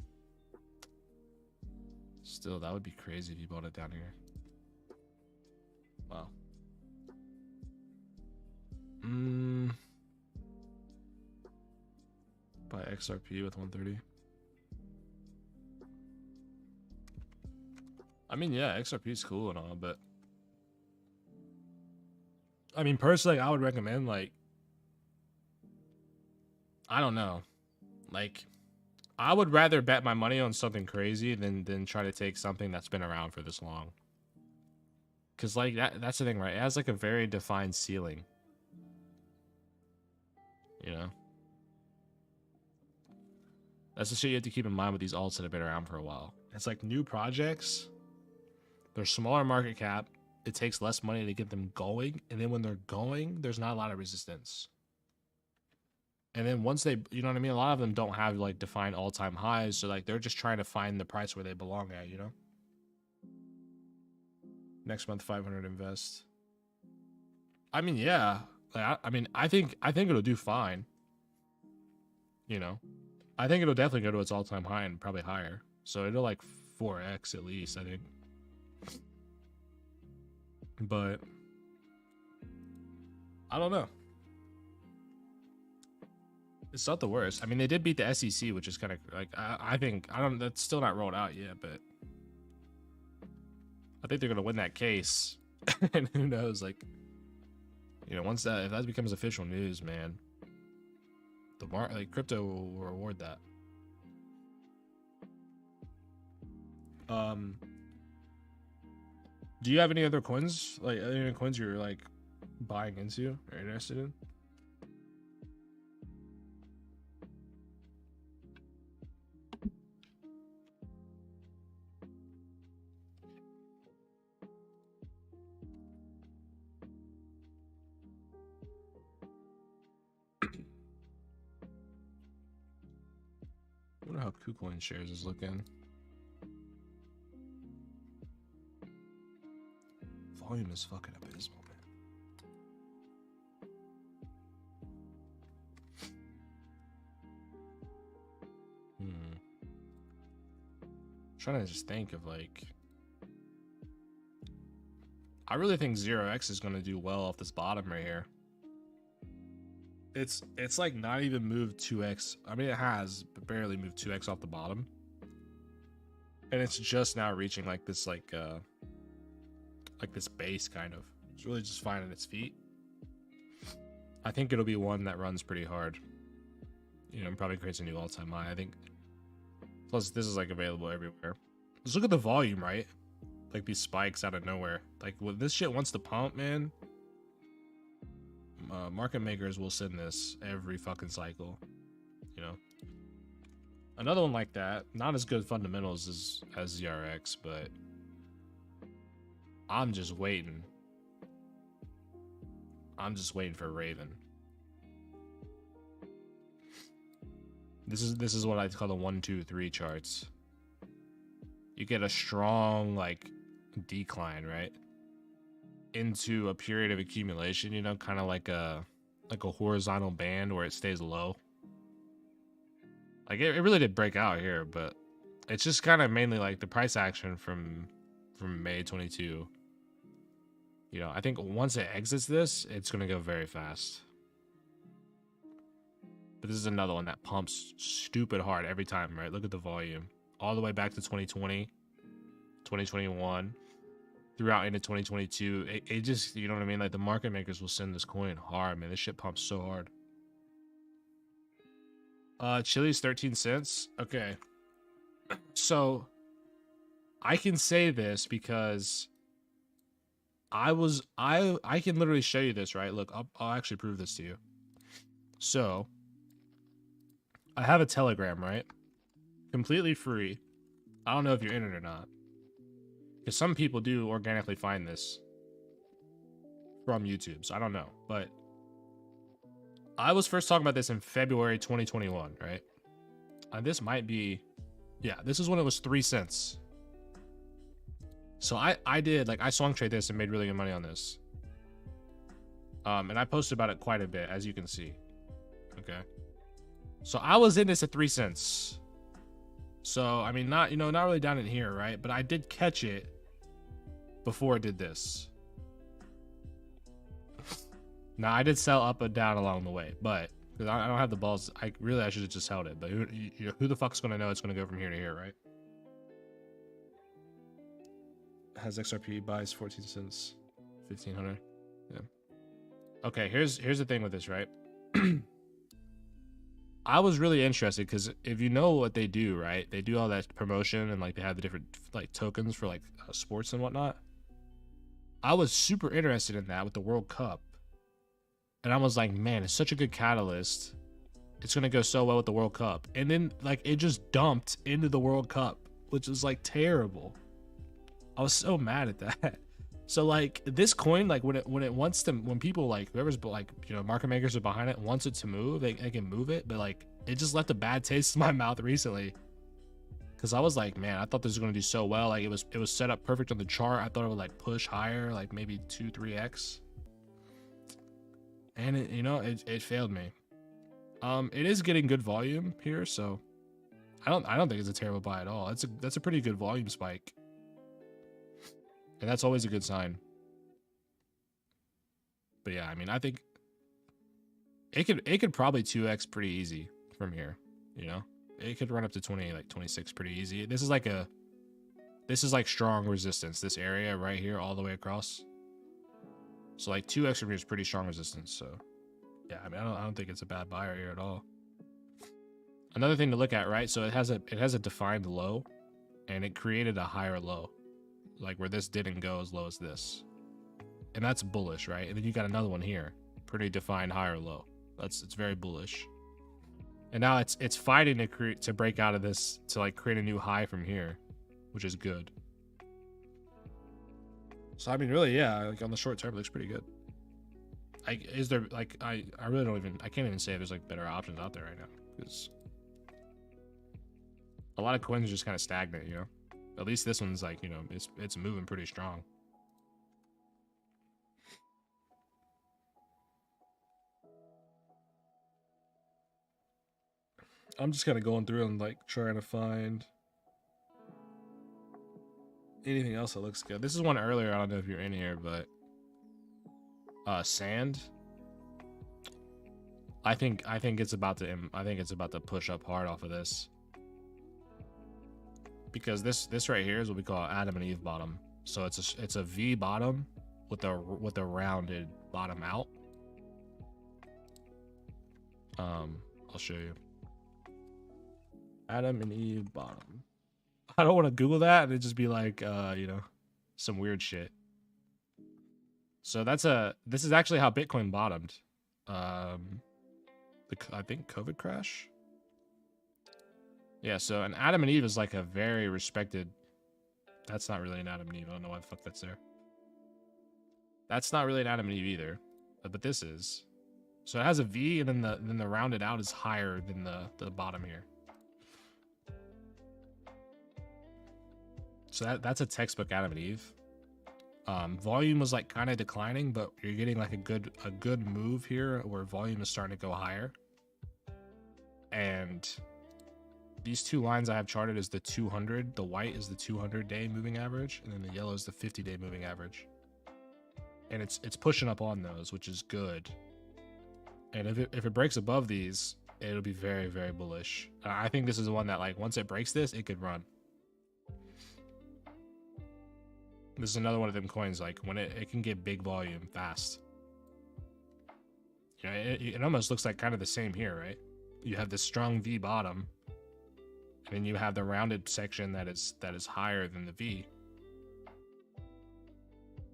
Still, that would be crazy if you bought it down here. Wow. Buy XRP with 130. I mean, yeah, XRP is cool and all, but I mean, personally, I would recommend like I don't know. Like, I would rather bet my money on something crazy than try to take something that's been around for this long. Cause like that's the thing, right? It has like a very defined ceiling. You know? That's the shit you have to keep in mind with these alts that have been around for a while. It's like new projects. They're smaller market cap. It takes less money to get them going. And then when they're going, there's not a lot of resistance. And then once they, you know what I mean? A lot of them don't have like defined all-time highs. So like they're just trying to find the price where they belong at, you know? Next month, 500 invest. I mean, yeah. Like, I think it'll do fine. You know? I think it'll definitely go to its all-time high and probably higher. So it'll like 4x at least, I think. But I don't know. It's not the worst. I mean, they did beat the SEC, which is kind of like I think that's still not rolled out yet, but I think they're gonna win that case. And who knows, like, you know, once if that becomes official news, man, like crypto will reward that. Do you have any other coins, like any coins you're like buying into or interested in? I wonder how KuCoin shares is looking. Volume is fucking abysmal, man. I'm trying to just think of like, I really think 0x is going to do well off this bottom right here. It's like not even moved 2x. I mean, it has barely moved 2x off the bottom, and it's just now reaching like this this base kind of. It's really just finding its feet. I think it'll be one that runs pretty hard. You know, and probably creates a new all-time high. I think. Plus, this is like available everywhere. Just look at the volume, right? Like these spikes out of nowhere. Like when this shit wants to pump, man. Market makers will send this every fucking cycle. You know. Another one like that, not as good fundamentals as ZRX, but I'm just waiting. I'm just waiting for Raven. This is what I call the 1, 2, 3 charts. You get a strong like decline, right? Into a period of accumulation, you know, kind of like a horizontal band where it stays low. Like it really did break out here, but it's just kind of mainly like the price action from May 22. You know, I think once it exits this, it's going to go very fast. But this is another one that pumps stupid hard every time, right? Look at the volume. All the way back to 2020, 2021, throughout into 2022. It just, you know what I mean? Like the market makers will send this coin hard, man. This shit pumps so hard. Chili's 13 cents. Okay. So I can say this because I can literally show you this, right? Look, I'll actually prove this to you. So I have a Telegram, right? Completely free. I don't know if you're in it or not. Because some people do organically find this from YouTube, so I don't know. But I was first talking about this in February 2021, right? This might be, yeah, this is when it was 3 cents. So I did, like, I swung trade this and made really good money on this. And I posted about it quite a bit, as you can see. Okay. So I was in this at 3 cents. So, I mean, not really down in here, right? But I did catch it before it did this. Now, I did sell up and down along the way, but because I don't have the balls, I should have just held it. But who the fuck's going to know it's going to go from here to here, right? Has XRP, buys 14 cents, 1500. Yeah. Okay, here's the thing with this, right? I was really interested because if you know what they do, right? They do all that promotion and like they have the different like tokens for like sports and whatnot. I was super interested in that with the World Cup. And I was like, man, it's such a good catalyst. It's going to go so well with the World Cup. And then like it just dumped into the World Cup, which was like terrible. I was so mad at that. So like this coin, like when it wants to, when people like whoever's like, you know, market makers are behind it, wants it to move, they can move it. But like it just left a bad taste in my mouth recently. Cause I was like, man, I thought this was gonna do so well. Like it was set up perfect on the chart. I thought it would like push higher, like maybe 2-3x. And it, you know, it failed me. It is getting good volume here, so I don't think it's a terrible buy at all. That's a pretty good volume spike. And that's always a good sign. But yeah, I mean, I think it could probably 2x pretty easy from here, you know? It could run up to 20, like 26 pretty easy. This is like strong resistance, this area right here all the way across. So like 2x from here is pretty strong resistance, so yeah, I mean, I don't think it's a bad buyer here at all. Another thing to look at, right? So it has a defined low and it created a higher low. Like where this didn't go as low as this, and that's bullish, right? And then you got another one here, pretty defined higher low. It's very bullish. And now it's fighting to break out of this to like create a new high from here, which is good. So I mean, really, yeah, like on the short term, it looks pretty good. Is there like I can't even say there's like better options out there right now because a lot of coins are just kind of stagnant, you know. At least this one's like, you know, it's moving pretty strong. I'm just kind of going through and like trying to find anything else that looks good? This is one earlier. I don't know if you're in here, but sand. I think it's about to push up hard off of this, because this right here is what we call Adam and Eve bottom. So it's a V bottom with a rounded bottom out. I'll show you. Adam and Eve bottom. I don't want to Google that and it'd just be like, you know, some weird shit. So this is actually how Bitcoin bottomed. I think COVID crash. Yeah, so an Adam and Eve is like a very respected. That's not really an Adam and Eve. I don't know why the fuck that's there. That's not really an Adam and Eve either, but this is. So it has a V, and then the rounded out is higher than the bottom here. So that's a textbook Adam and Eve. Volume was like kind of declining, but you're getting like a good move here where volume is starting to go higher. And these two lines I have charted is the 200. The white is the 200-day moving average, and then the yellow is the 50-day moving average. And it's pushing up on those, which is good. And if it breaks above these, it'll be very, very bullish. I think this is the one that, like, once it breaks this, it could run. This is another one of them coins, like, when it can get big volume fast. You know, it almost looks like kind of the same here, right? You have this strong V bottom, and then you have the rounded section that is higher than the V.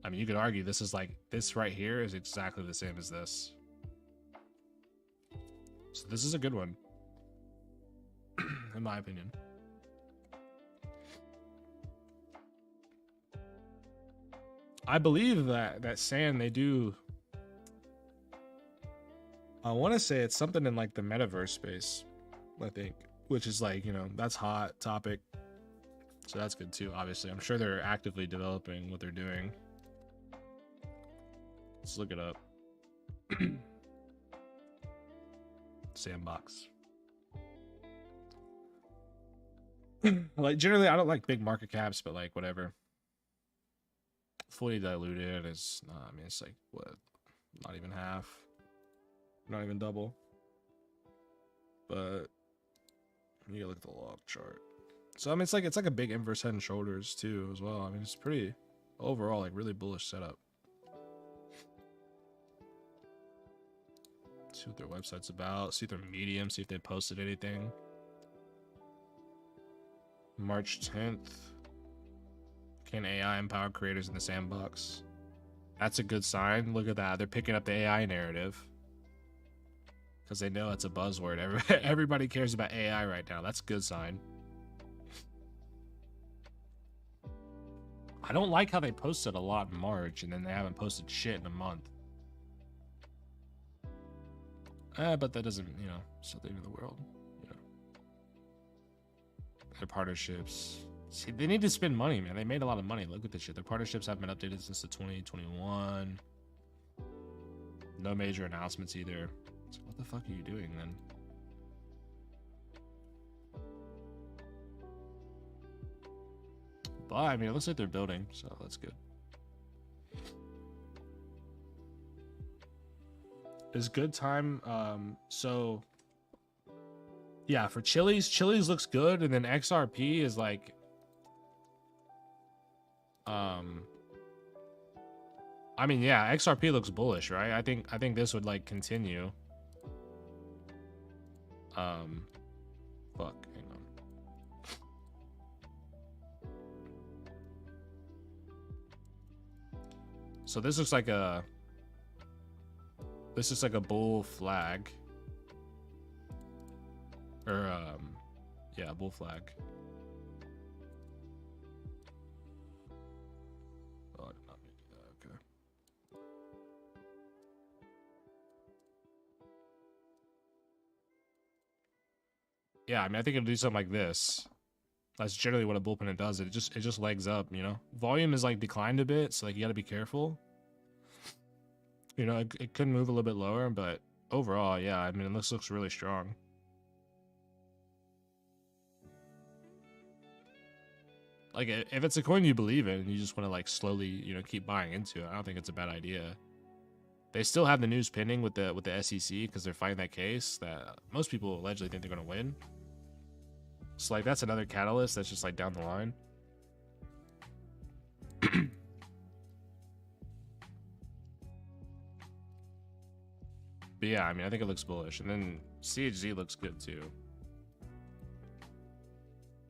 I mean, you could argue this is like, this right here is exactly the same as this. So this is a good one, in my opinion. I believe that sand, they do. I want to say it's something in like the metaverse space, I think, which is like, you know, that's hot topic. So that's good too, obviously. I'm sure they're actively developing what they're doing. Let's look it up. Sandbox. Like, generally, I don't like big market caps, but like, whatever. Fully diluted is, I mean, it's like, what? Not even half. Not even double. But you gotta look at the log chart. So I mean, it's like a big inverse head and shoulders too as well. I mean, it's pretty overall like really bullish setup. See what their website's about. See their Medium. See if they posted anything. March 10th. Can AI empower creators in the sandbox? That's a good sign. Look at that. They're picking up the AI narrative. Because they know it's a buzzword. Everybody cares about AI right now. That's a good sign. I don't like how they posted a lot in March and then they haven't posted shit in a month. But that doesn't, you know, it's not the end of the world. You know. Their partnerships. See, they need to spend money, man. They made a lot of money. Look at this shit. Their partnerships haven't been updated since the 2021. No major announcements either. So what the fuck are you doing then? But I mean, it looks like they're building, so that's good. Is good time. So yeah, for Chili's looks good, and then XRP is like, I mean, yeah, XRP looks bullish, right? I think this would like continue. Fuck, hang on. So this looks like a bull flag. Or yeah, bull flag. Oh, I did not mean to do that. Okay. Yeah, I mean, I think it'll do something like this. That's generally what a bull pennant does. It just legs up, you know. Volume is like declined a bit, so like you got to be careful. You know, it could move a little bit lower, but overall, yeah, I mean, this looks really strong. Like, if it's a coin you believe in and you just want to like slowly, you know, keep buying into it, I don't think it's a bad idea. They still have the news pending with the SEC because they're fighting that case that most people allegedly think they're gonna win. So like that's another catalyst that's just like down the line. But yeah, I mean, I think it looks bullish, and then CHZ looks good too.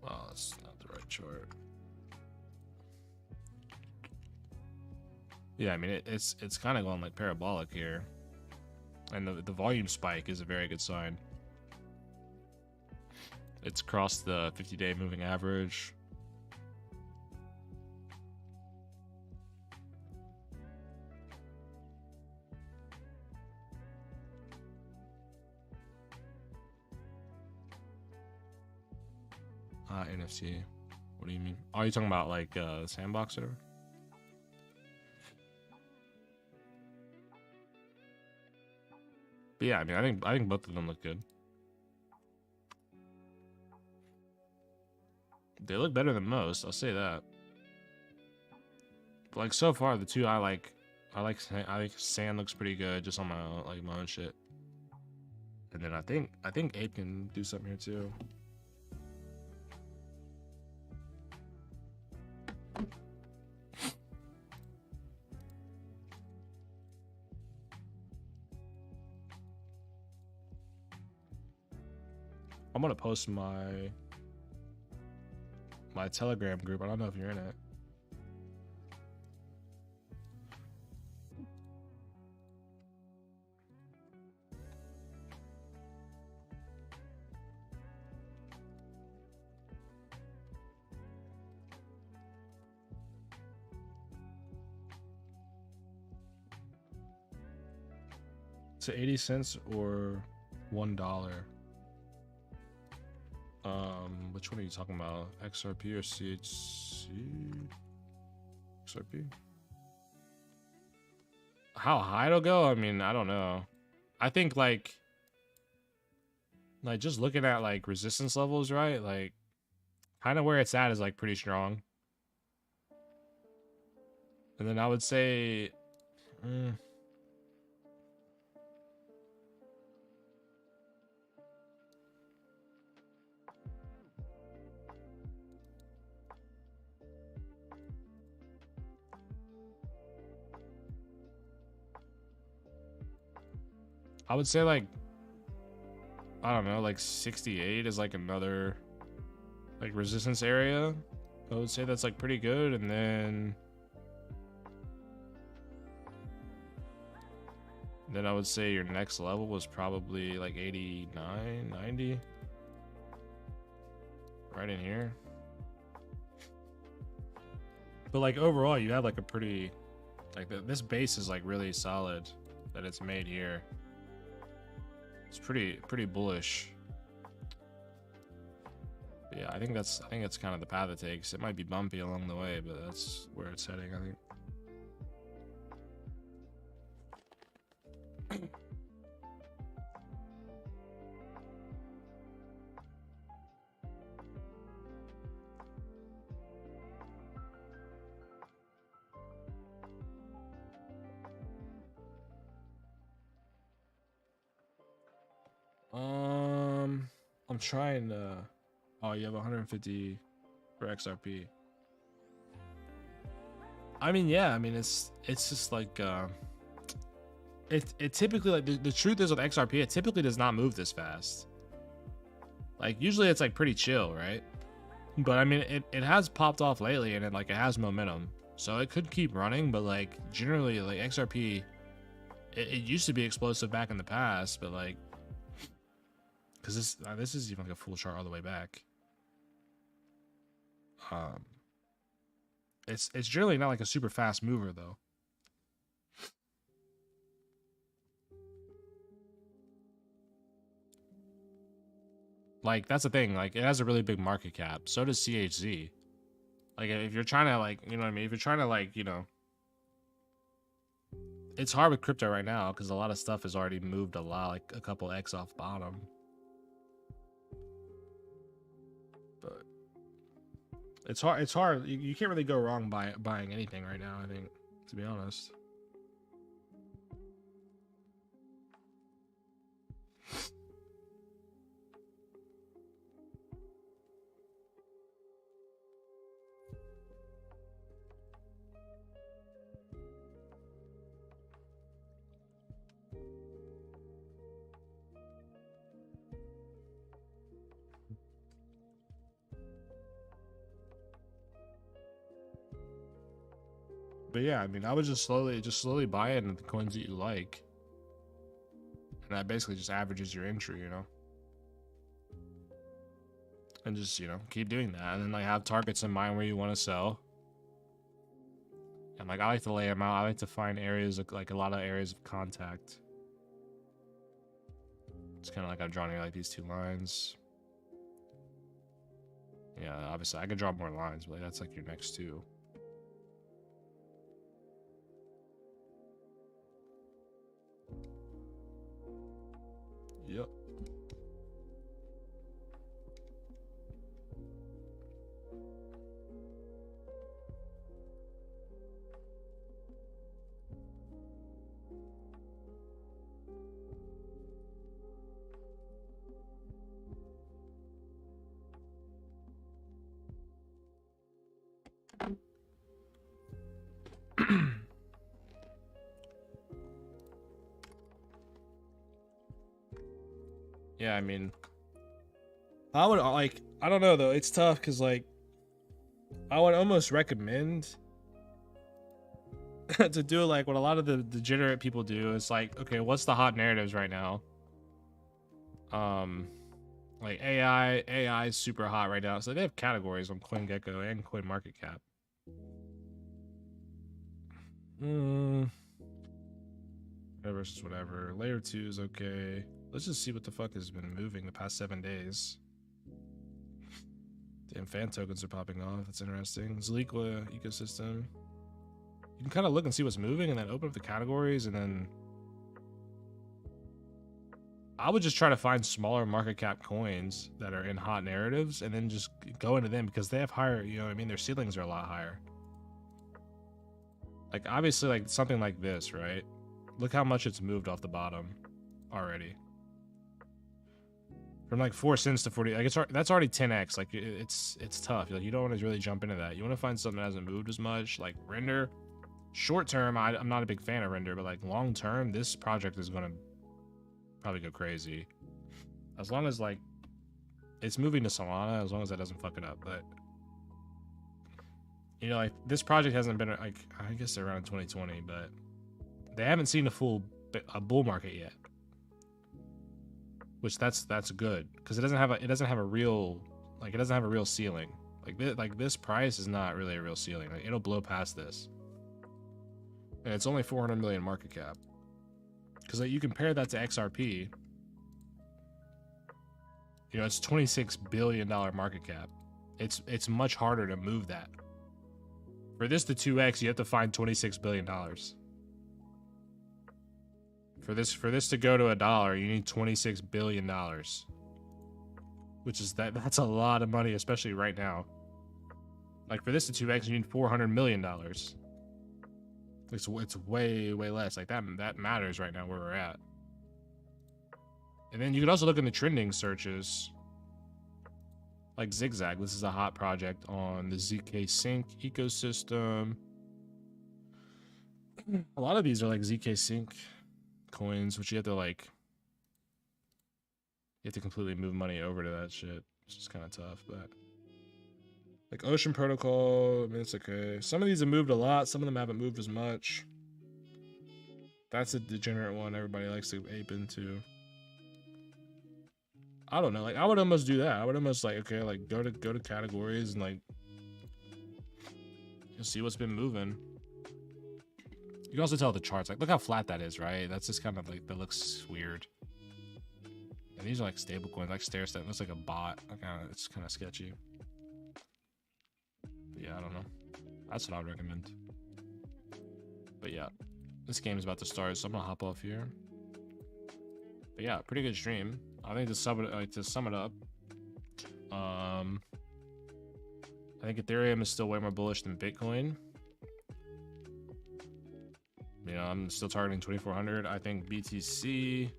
Oh, that's not the right chart. Yeah, I mean, it's kind of going like parabolic here, and the volume spike is a very good sign. It's crossed the 50-day moving average. NFC. What do you mean? Oh, you talking about like sandbox server? But yeah, I mean, I think both of them look good. They look better than most, I'll say that. But like so far, the two I like Sand looks pretty good just on my own, like my own shit. And then I think Ape can do something here too. I'm gonna post my Telegram group. I don't know if you're in it. So 80 cents or $1. Which one are you talking about? XRP or CHC? XRP? How high it'll go? I mean, I don't know. I think like just looking at like resistance levels, right? Like kind of where it's at is like pretty strong. And then I would say I would say like, I don't know, like 68 is like another like resistance area. I would say that's like pretty good. And then I would say your next level was probably like 89, 90. Right in here. But like overall, you have like a pretty, like this base is like really solid that it's made here. It's pretty bullish. But yeah, I think that's kind of the path it takes. It might be bumpy along the way, but that's where it's heading, I think. I'm trying to. Oh, you have 150 for XRP. I mean, yeah. I mean, it's just like it typically, like the truth is with XRP, it typically does not move this fast. Like usually it's like pretty chill, right? But I mean, it has popped off lately, and it has momentum, so it could keep running. But like generally, like XRP, it used to be explosive back in the past, but like. Because this is even like a full chart all the way back. It's generally not like a super fast mover though. Like that's the thing. Like it has a really big market cap. So does CHZ. Like if you're trying to like, you know what I mean? If you're trying to like, you know, it's hard with crypto right now because a lot of stuff has already moved a lot, like a couple X off bottom. But It's hard. It's hard. You can't really go wrong by buying anything right now, I think, to be honest. But yeah, I mean, I would just slowly buy it in the coins that you like, and that basically just averages your entry, you know. And just, you know, keep doing that, and then like have targets in mind where you want to sell. And like I like to lay them out. I like to find areas of, like a lot of areas of contact. It's kind of like I've drawn here like these two lines. Yeah, obviously I could draw more lines, but like, that's like your next two. Yep. Yeah, I mean, I would like, I don't know though, it's tough because like I would almost recommend to do like what a lot of the degenerate people do is like, okay, what's the hot narratives right now? Like AI is super hot right now, so they have categories on CoinGecko and CoinMarketCap. Versus whatever. Layer 2 is okay. Let's just see what the fuck has been moving the past 7 days. Damn, fan tokens are popping off. That's interesting. Zaliqua ecosystem. You can kind of look and see what's moving and then open up the categories, and then I would just try to find smaller market cap coins that are in hot narratives and then just go into them because they have higher, you know what I mean? Their ceilings are a lot higher. Like obviously like something like this, right? Look how much it's moved off the bottom already. From like 4 cents to 40, like that's already 10x. Like it's tough. Like you don't want to really jump into that. You want to find something that hasn't moved as much. Like Render, short term, I'm not a big fan of Render, but like long term, this project is gonna probably go crazy. As long as like it's moving to Solana, as long as that doesn't fuck it up. But you know, like this project hasn't been like, I guess around 2020, but they haven't seen a bull market yet. Which that's good because it doesn't have a real ceiling. Like this price is not really a real ceiling. Like it'll blow past this, and it's only 400 million market cap. Because like, you compare that to XRP, you know, it's $26 billion market cap. It's much harder to move that. For this to 2x, you have to find $26 billion. For this to go to $1, you need $26 billion. Which is that's a lot of money, especially right now. Like for this to 2x, you need $400 million. It's way less. Like that matters right now where we're at. And then you could also look in the trending searches. Like Zigzag, this is a hot project on the ZK Sync ecosystem. A lot of these are like ZK Sync coins, which you have to completely move money over to that shit, which is kind of tough. But like Ocean Protocol, I mean, it's okay. Some of these have moved a lot, some of them haven't moved as much. That's a degenerate one everybody likes to ape into. I don't know, like I would almost do that. I would almost like, okay, like go to categories and like you'll see what's been moving. You can also tell the charts, like look how flat that is, right? That's just kind of like, that looks weird. And these are like stable coins, like StairStep. Looks like a bot. It's kind of sketchy. But yeah, I don't know. That's what I would recommend. But yeah, this game is about to start, so I'm gonna hop off here. But yeah, pretty good stream. I think to sum it up, I think Ethereum is still way more bullish than Bitcoin. You know, I'm still targeting 2,400. I think BTC,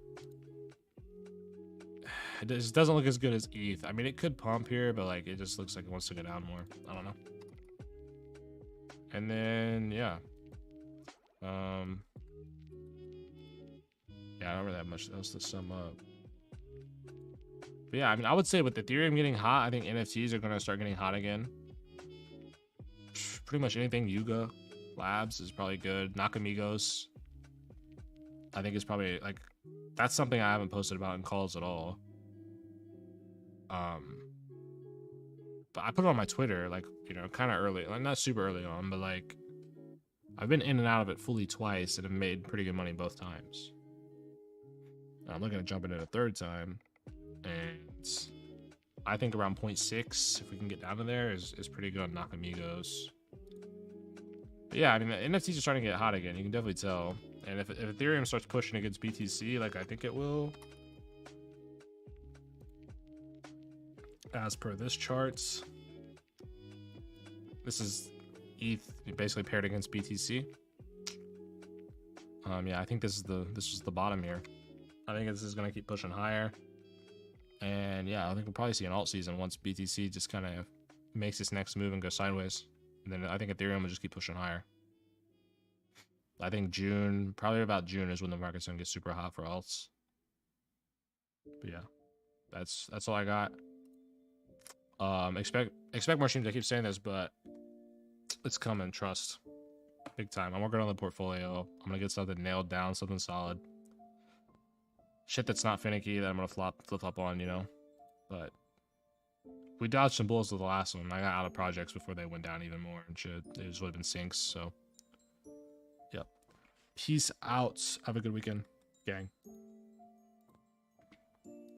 it just doesn't look as good as ETH. I mean, it could pump here, but like it just looks like it wants to go down more. I don't know. And then yeah, yeah, I don't really have much else to sum up. But yeah, I mean, I would say with Ethereum getting hot, I think NFTs are going to start getting hot again. Pretty much anything Yuga Labs is probably good. Nakamigos, I think is probably like, that's something I haven't posted about in calls at all. But I put it on my Twitter, like, you know, kind of early, like not super early on, but like I've been in and out of it fully twice and have made pretty good money both times. And I'm looking to jump in it a third time, and I think around 0.6, if we can get down to there, is pretty good on Nakamigos. But yeah, I mean, the NFTs are starting to get hot again. You can definitely tell. And if Ethereum starts pushing against BTC, like I think it will, as per this chart, this is ETH basically paired against BTC. Yeah, I think this is the bottom here. I think this is gonna keep pushing higher. And yeah, I think we'll probably see an alt season once BTC just kind of makes its next move and goes sideways. And then I think Ethereum will just keep pushing higher. I think June, probably about June, is when the market's gonna get super hot for alts. But yeah, that's all I got. Expect more streams. I keep saying this, but it's coming. Trust, big time. I'm working on the portfolio. I'm gonna get something nailed down, something solid. Shit that's not finicky that I'm gonna flip flop on, you know. But we dodged some bulls with the last one. I got out of projects before they went down even more and shit. It just would have been sinks. So, yep. Peace out. Have a good weekend, gang.